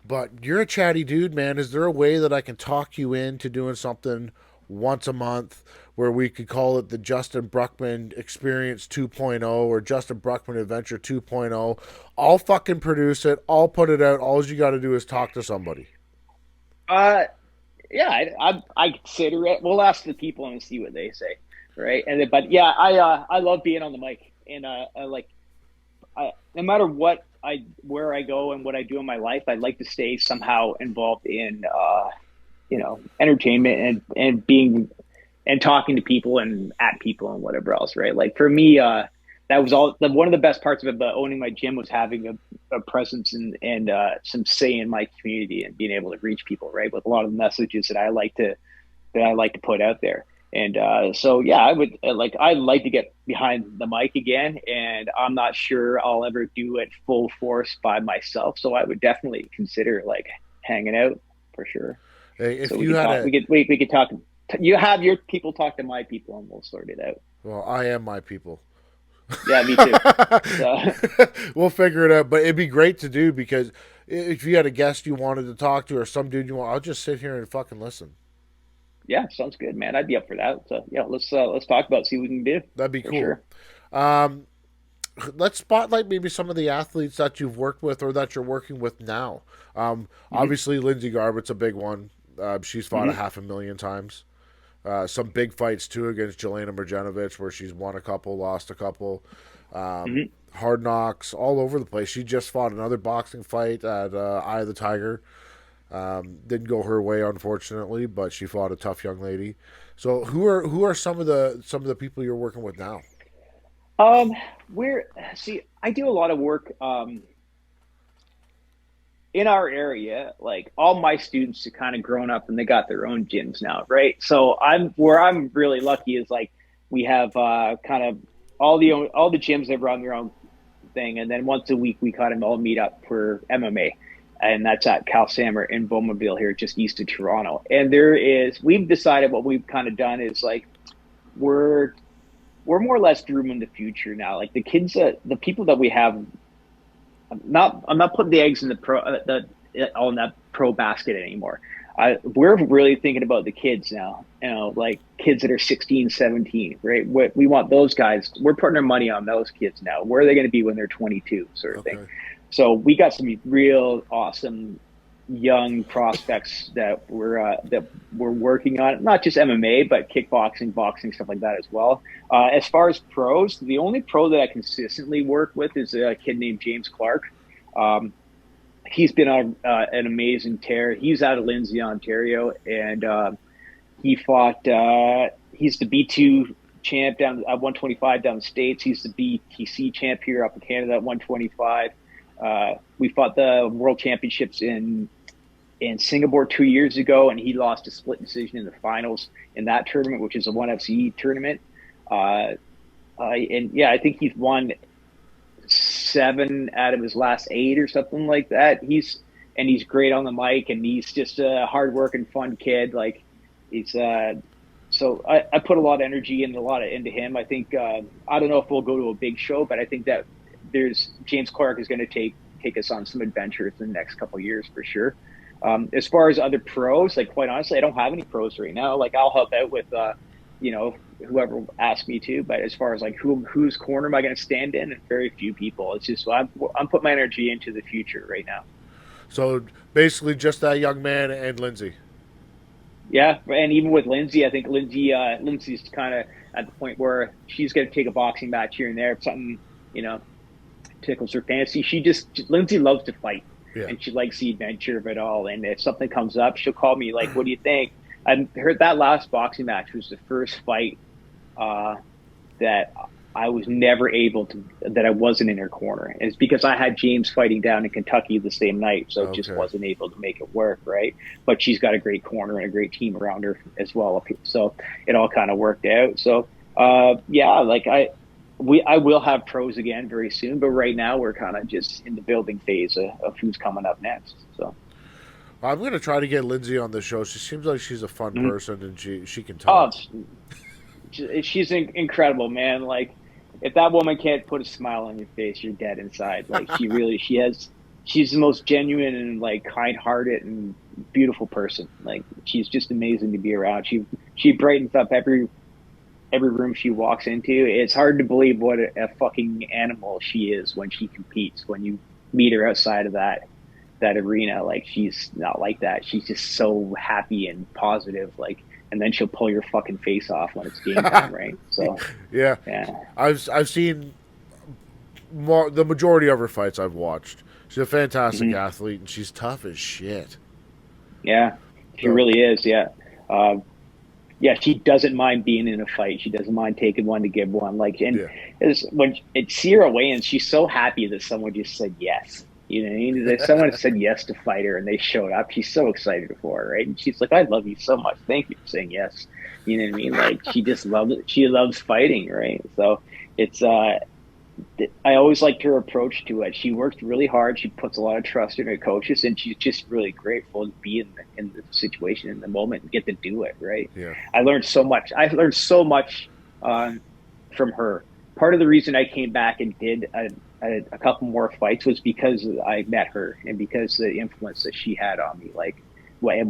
but you're a chatty dude, man. Is there a way that I can talk you into doing something once a month where we could call it the Justin Bruckmann Experience 2.0 or Justin Bruckmann Adventure 2.0? I'll fucking produce it. I'll put it out. All you got to do is talk to somebody. Yeah, I consider it. We'll ask the people and see what they say, right? But yeah, I love being on the mic, and no matter where I go and what I do in my life, I'd like to stay somehow involved in entertainment and being and talking to people and at people and whatever else, right? Like for me, that was one of the best parts of it about owning my gym was having a presence and some say in my community and being able to reach people, right, with a lot of the messages that I like to put out there. And so yeah, I'd like to get behind the mic again, and I'm not sure I'll ever do it full force by myself. So I would definitely consider like hanging out for sure. Hey, if so you had we could talk. You have your people talk to my people, and we'll sort it out. Well, I am my people. Yeah, me too. So. We'll figure it out, but it'd be great to do, because if you had a guest you wanted to talk to or some dude you want, I'll just sit here and fucking listen. Yeah, sounds good, man. I'd be up for that. So yeah, let's talk about it, see what we can do. That'd be cool. Sure. Let's spotlight maybe some of the athletes that you've worked with or that you're working with now. Obviously, Lindsay Garbutt's a big one. She's fought 500,000 times. Some big fights too against Jelena Marjanovic, where she's won a couple, lost a couple. Hard knocks all over the place. She just fought another boxing fight at Eye of the Tiger. Didn't go her way, unfortunately, but she fought a tough young lady. So who are some of the people you're working with now? I do a lot of work in our area. Like all my students are kind of grown up and they got their own gyms now, right? So I'm really lucky is like we have kind of all the gyms that run their own thing, and then once a week we kind of all meet up for MMA. And that's at Cal Sammer in Beaumont here, just east of Toronto. And we've decided what we've kind of done is like, we're more or less dreaming the future now. Like the kids, the people that we have, I'm not putting the eggs in on that pro basket anymore. We're really thinking about the kids now, like kids that are 16, 17, right? We want those guys. We're putting our money on those kids now. Where are they going to be when they're 22 sort of thing? So we got some real awesome young prospects that we're working on, not just MMA, but kickboxing, boxing, stuff like that as well. As far as pros, the only pro that I consistently work with is a kid named James Clark. He's been on an amazing tear. He's out of Lindsay, Ontario, and he fought. He's the B2 champ down at 125 down the States. He's the BTC champ here up in Canada at 125. We fought the World Championships in Singapore 2 years ago, and he lost a split decision in the finals in that tournament, which is a 1FC tournament. And yeah, I think he's won 7 out of his last 8 or something like that. He's great on the mic, and he's just a hardworking, fun kid. Like he's so I put a lot of energy and a lot into him. I think I don't know if we'll go to a big show, but I think that James Clark is going to take us on some adventures in the next couple of years for sure. As far as other pros, like quite honestly, I don't have any pros right now. Like I'll help out with, whoever asks me to, but as far as like whose corner am I going to stand in? And very few people. It's just, I'm putting my energy into the future right now. So basically just that young man and Lindsay. Yeah. And even with Lindsay, I think Lindsay's kind of at the point where she's going to take a boxing match here and there. If something, tickles her fancy. Lindsay loves to fight, and she likes the adventure of it all. And if something comes up, she'll call me like, what do you think? I heard that last boxing match was the first fight that I was never able to, that I wasn't in her corner. And it's because I had James fighting down in Kentucky the same night, so just wasn't able to make it work, right? But she's got a great corner and a great team around her as well. So it all kind of worked out. So I will have pros again very soon, but right now we're kind of just in the building phase of who's coming up next. So I'm gonna try to get Lindsay on the show. She seems like she's a fun person, and she can oh, talk. she's incredible, man. Like, if that woman can't put a smile on your face, you're dead inside. Like, she's the most genuine and like kind-hearted and beautiful person. Like, she's just amazing to be around. She brightens up every room she walks into. It's hard to believe what a fucking animal she is when she competes. When you meet her outside of that arena, like, she's not like that. She's just so happy and positive. Like, and then she'll pull your fucking face off when it's game time, right? So yeah. I've seen the majority of her fights. I've watched. She's a fantastic athlete, and she's tough as shit. Yeah, she really is. Yeah. Yeah, she doesn't mind being in a fight. She doesn't mind taking one to give one. Like, and when it's Sierra Wayans, she's so happy that someone just said yes. You know what I mean? That someone said yes to fight her and they showed up. She's so excited for her, right? And she's like, "I love you so much. Thank you for saying yes." You know what I mean? Like, she just loves it. She loves fighting, right? So it's I always liked her approach to it. She works really hard. She puts a lot of trust in her coaches, and she's just really grateful to be in the situation, in the moment, and get to do it, right? Yeah. I learned so much. From her. Part of the reason I came back and did a couple more fights was because I met her, and because the influence that she had on me, like why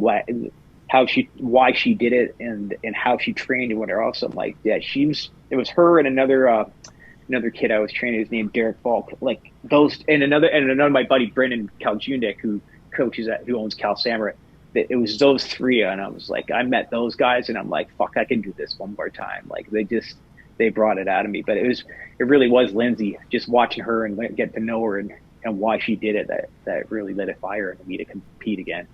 she did it, and how she trained and whatever else. I'm like, yeah, it was her and another kid I was training, his name Derek Falk, like those, and another my buddy Brendan Kaljundek, who owns Cal Samurai. It was those three, and I was like, I met those guys, and I'm like, fuck, I can do this one more time. Like, they brought it out of me. But it really was Lindsay, just watching her and get to know her and why she did it, that really lit a fire in me to compete again.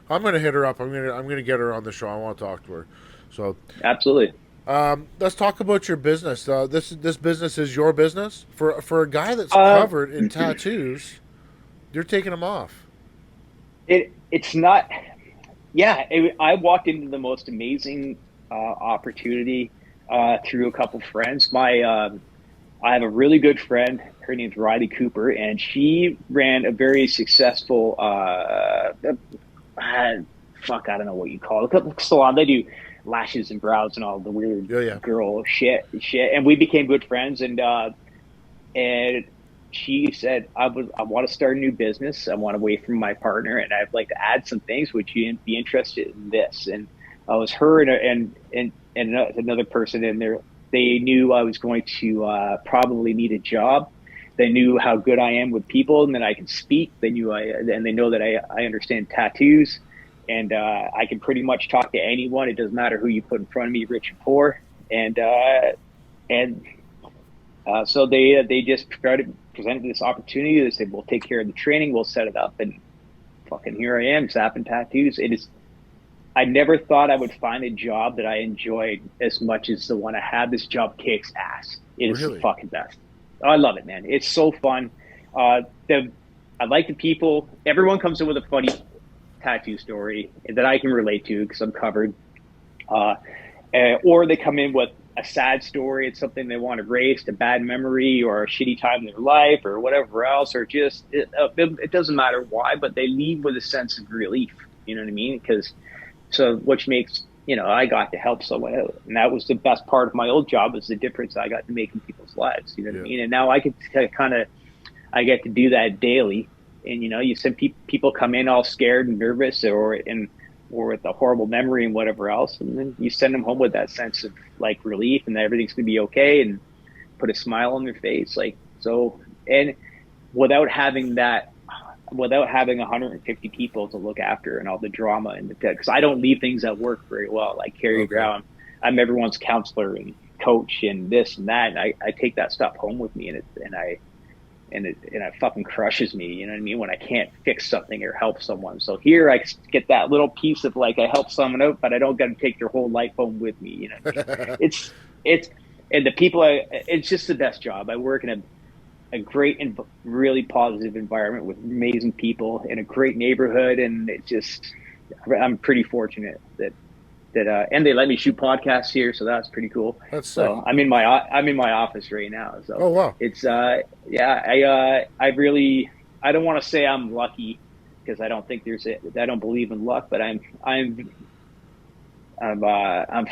I'm gonna hit her up. I'm gonna get her on the show. I want to talk to her. So absolutely. Let's talk about your business. This business is your business. For a guy that's covered in tattoos, you're taking them off. It's not. Yeah, I walked into the most amazing opportunity through a couple friends. I have a really good friend. Her name's Riley Cooper, and she ran a very successful I don't know what you call it, salon. They do lashes and brows and all the weird girl shit, and we became good friends. And she said, I want to start a new business. I want away from my partner, and I'd like to add some things. Would you be interested in this? And I was her and another person in there. They knew I was going to probably need a job. They knew how good I am with people and that I can speak. They knew and they know that I understand tattoos. And I can pretty much talk to anyone. It doesn't matter who you put in front of me, rich and poor. So they just presented this opportunity. They said, "We'll take care of the training. We'll set it up." And fucking here I am, zapping tattoos. I never thought I would find a job that I enjoyed as much as the one I had. This job kicks ass. It is the fucking best. I love it, man. It's so fun. I like the people. Everyone comes in with a funny tattoo story that I can relate to because I'm covered, or they come in with a sad story. It's something they want erased, a bad memory or a shitty time in their life or whatever else, or just it doesn't matter why, but they leave with a sense of relief. You know what I mean? Which makes, I got to help someone out, and that was the best part of my old job, is the difference I got to make in people's lives. You know what I mean? And now I get to do that daily. And you send people come in all scared and nervous, or with a horrible memory and whatever else, and then you send them home with that sense of like relief and that everything's gonna be okay, and put a smile on their face, and without having 150 people to look after and all the drama and because I don't leave things at work very well. Like carry around, I'm everyone's counselor and coach and this and that, and I take that stuff home with me, and it fucking crushes me, you know what I mean, when I can't fix something or help someone. So here I get that little piece of like I help someone out, but I don't got to take their whole life home with me, you know what I mean? It's and the people it's just the best job. I work in a great and really positive environment with amazing people in a great neighborhood, and I'm pretty fortunate that and they let me shoot podcasts here, so that's pretty cool. That's so sick. I'm in my office right now. So Oh wow, it's I don't want to say I'm lucky because I don't think I don't believe in luck, but I'm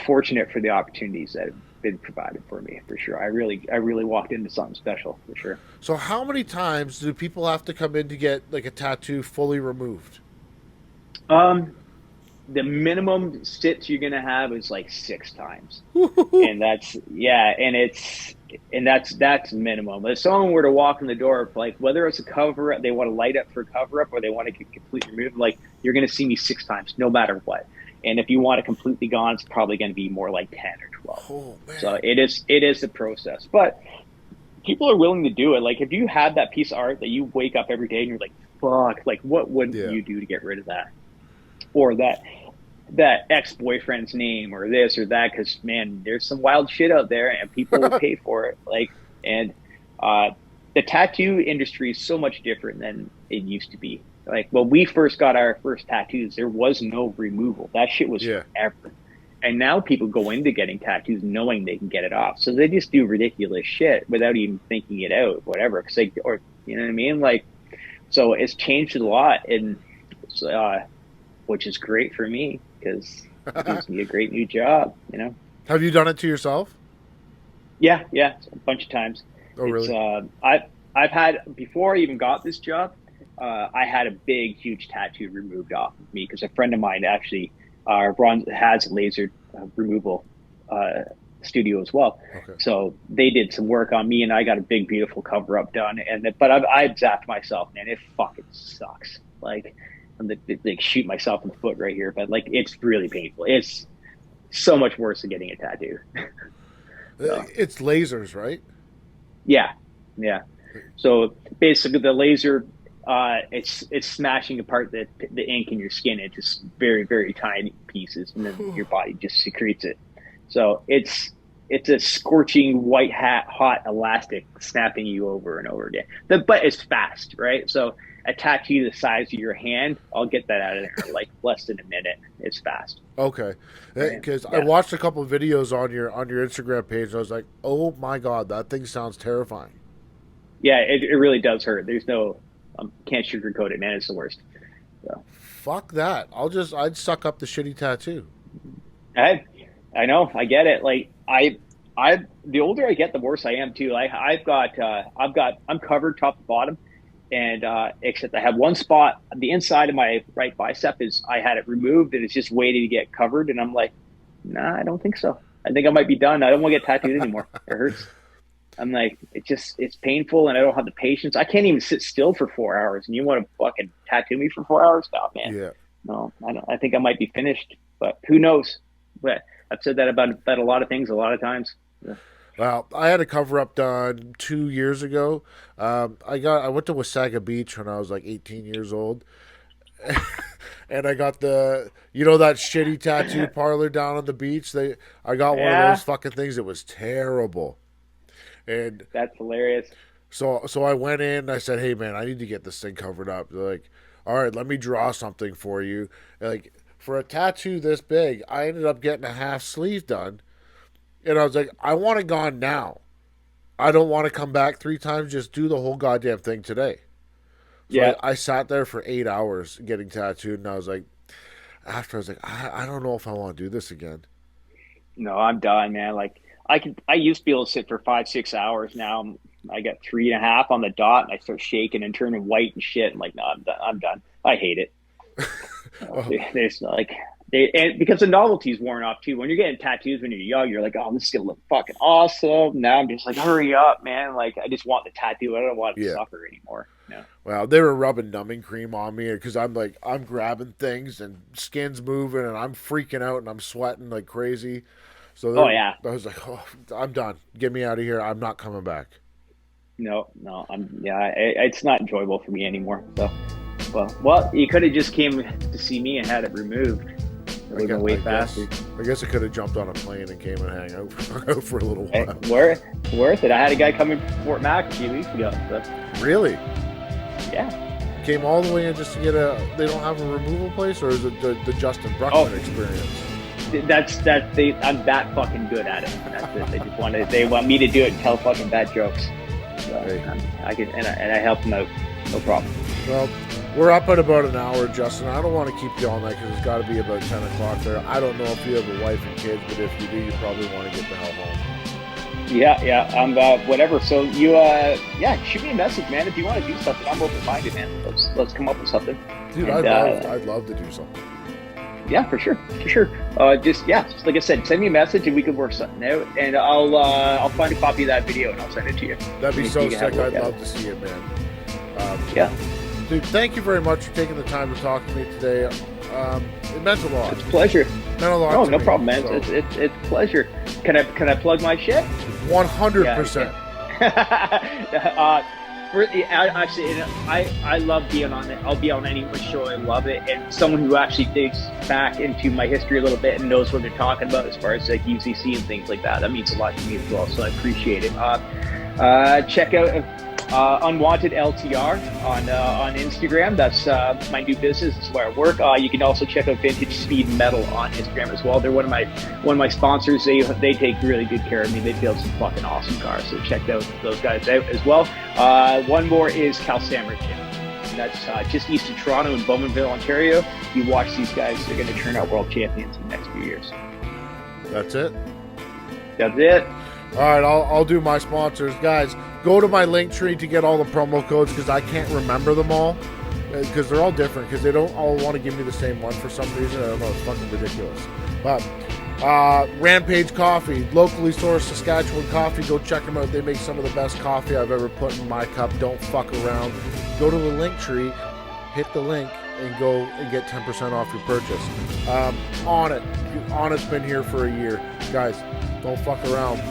fortunate for the opportunities that have been provided for me for sure. I really walked into something special for sure. So how many times do people have to come in to get like a tattoo fully removed? The minimum stitch you're gonna have is like 6 times, and that's minimum. If someone were to walk in the door, like whether it's a cover up, they want to light up for a cover up, or they want to get completely removed, like you're gonna see me 6 times, no matter what. And if you want it completely gone, it's probably gonna be more like 10 or 12. Oh, man. So it is the process, but people are willing to do it. Like if you had that piece of art that you wake up every day and you're like, fuck, like what would you do to get rid of that? Or that ex-boyfriend's name or this or that, because man, there's some wild shit out there and people will pay for it. Like, and the tattoo industry is so much different than it used to be. Like when we first got our first tattoos, there was no removal. That shit was forever. And now people go into getting tattoos knowing they can get it off, so they just do ridiculous shit without even thinking it out, whatever. Or you know what I mean? Like, so it's changed a lot, and which is great for me because it gives me a great new job, you know. Have you done it to yourself? Yeah, a bunch of times. Oh, really? I've had, before I even got this job, I had a big, huge tattoo removed off of me because a friend of mine actually has a laser removal studio as well. Okay. So they did some work on me, and I got a big, beautiful cover up done. But I've zapped myself, man. It fucking sucks. Like, I'm like shoot myself in the foot right here, but like it's really painful. It's so much worse than getting a tattoo. So. It's lasers, right? Yeah. So basically, the laser, it's smashing apart the ink in your skin into very, very tiny pieces, and then your body just secretes it. So it's a scorching white hot elastic snapping you over and over again. But it's fast, right? So a tattoo the size of your hand, I'll get that out of there in like less than a minute. It's fast. Okay, because I watched a couple of videos on your Instagram page, and I was like, oh my god, that thing sounds terrifying. Yeah, it really does hurt. There's no can't sugarcoat it, man. It's the worst. So. Fuck that. I'd suck up the shitty tattoo. I know. I get it. Like the older I get, the worse I am too. I'm covered top to bottom. And except I have one spot, the inside of my right bicep I had it removed and it's just waiting to get covered. And I'm like, nah, I don't think so. I think I might be done. I don't want to get tattooed anymore. It hurts. I'm like, it's painful and I don't have the patience. I can't even sit still for 4 hours. And you want to fucking tattoo me for 4 hours? Stop, man. Yeah. No, I think I might be finished, but who knows? But I've said that about a lot of things a lot of times. Yeah. Well, I had a cover up done 2 years ago. I went to Wasaga Beach when I was like 18 years old, and I got that shitty tattoo parlor down on the beach. I got one of those fucking things. It was terrible, and that's hilarious. So I went in and I said, "Hey man, I need to get this thing covered up." They're like, "All right, let me draw something for you." Like for a tattoo this big, I ended up getting a half sleeve done. And I was like, I want it gone now. I don't want to come back 3 times. Just do the whole goddamn thing today. So I sat there for 8 hours getting tattooed, and I was like, I don't know if I want to do this again. No, I'm done, man. Like I used to be able to sit for 5-6 hours. Now I got 3.5 on the dot, and I start shaking and turning white and shit. I'm like, no, I'm done. I hate it. There's like. And because the novelty's worn off too. When you're getting tattoos when you're young, you're like, oh, this is gonna look fucking awesome. Now I'm just like, hurry up, man. Like I just want the tattoo. I don't want to suffer anymore. No. Well, they were rubbing numbing cream on me because I'm grabbing things and skin's moving and I'm freaking out and I'm sweating like crazy. So I was like, oh, I'm done. Get me out of here. I'm not coming back. No, it's not enjoyable for me anymore. So, well, you could have just came to see me and had it removed. I guess I could have jumped on a plane and came and hang out for a little while. Worth it. I had a guy come in from Fort Mac a few weeks ago. So. Really? Yeah. Came all the way in just to get they don't have a removal place, or is it the Justin Bruckmann experience? I'm that fucking good at it. That's it. They want me to do it and tell fucking bad jokes. So I can and I help them out. No problem. Well, we're up at about an hour, Justin. I don't want to keep you all night because it's got to be about 10 o'clock there. I don't know if you have a wife and kids, but if you do, you probably want to get the hell home. Yeah. Whatever. So you, shoot me a message, man. If you want to do something, I'm open-minded, man. Let's come up with something. Dude, I'd love to do something. Yeah, for sure. Just like I said, send me a message and we can work something out. And I'll find a copy of that video and I'll send it to you. That'd be so sick. I'd love to see it, man. Dude, thank you very much for taking the time to talk to me today. It meant a lot. It's a pleasure. It meant a lot. No problem, man. So. It's a pleasure. Can I plug my shit? 100%. Actually, I love being on it. I'll be on anyone's show. I love it. And someone who actually digs back into my history a little bit and knows what they're talking about as far as like UCC and things like that. That means a lot to me as well. So I appreciate it. Check out Unwanted LTR on Instagram. That's my new business. That's where I work. You can also check out Vintage Speed Metal on Instagram as well. They're one of my sponsors. They take really good care of me. They build some fucking awesome cars. So check those guys out as well. One more is Calsamra Gym. That's just east of Toronto in Bowmanville, Ontario. You watch these guys; they're going to turn out world champions in the next few years. That's it. That's it. All right, I'll do my sponsors. Guys, go to my link tree to get all the promo codes because I can't remember them all because they're all different because they don't all want to give me the same one for some reason. I don't know. It's fucking ridiculous. But Rampage Coffee, locally sourced Saskatchewan coffee. Go check them out. They make some of the best coffee I've ever put in my cup. Don't fuck around. Go to the link tree, hit the link, and go and get 10% off your purchase. Onnit's been here for a year. Guys, don't fuck around.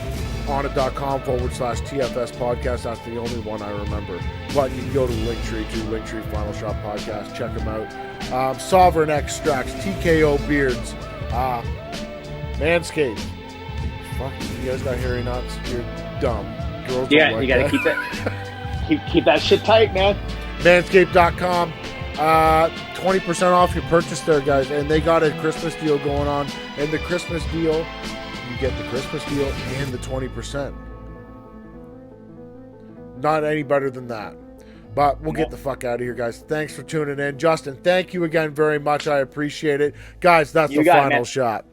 Onnit.com/TFS podcast. That's the only one I remember. But you can go to Linktree too. Linktree Final Shot Podcast. Check them out. Sovereign Extracts, TKO Beards, Manscaped. Fuck, you guys got hairy nuts? You're dumb. Girls don't like you gotta that. keep that shit tight, man. Manscaped.com. 20% off your purchase there, guys. And they got a Christmas deal going on. And the Christmas deal, you get the Christmas deal and the 20%. Not any better than that. But we'll get the fuck out of here, guys. Thanks for tuning in. Justin, thank you again very much. I appreciate it. Guys, that's the final shot.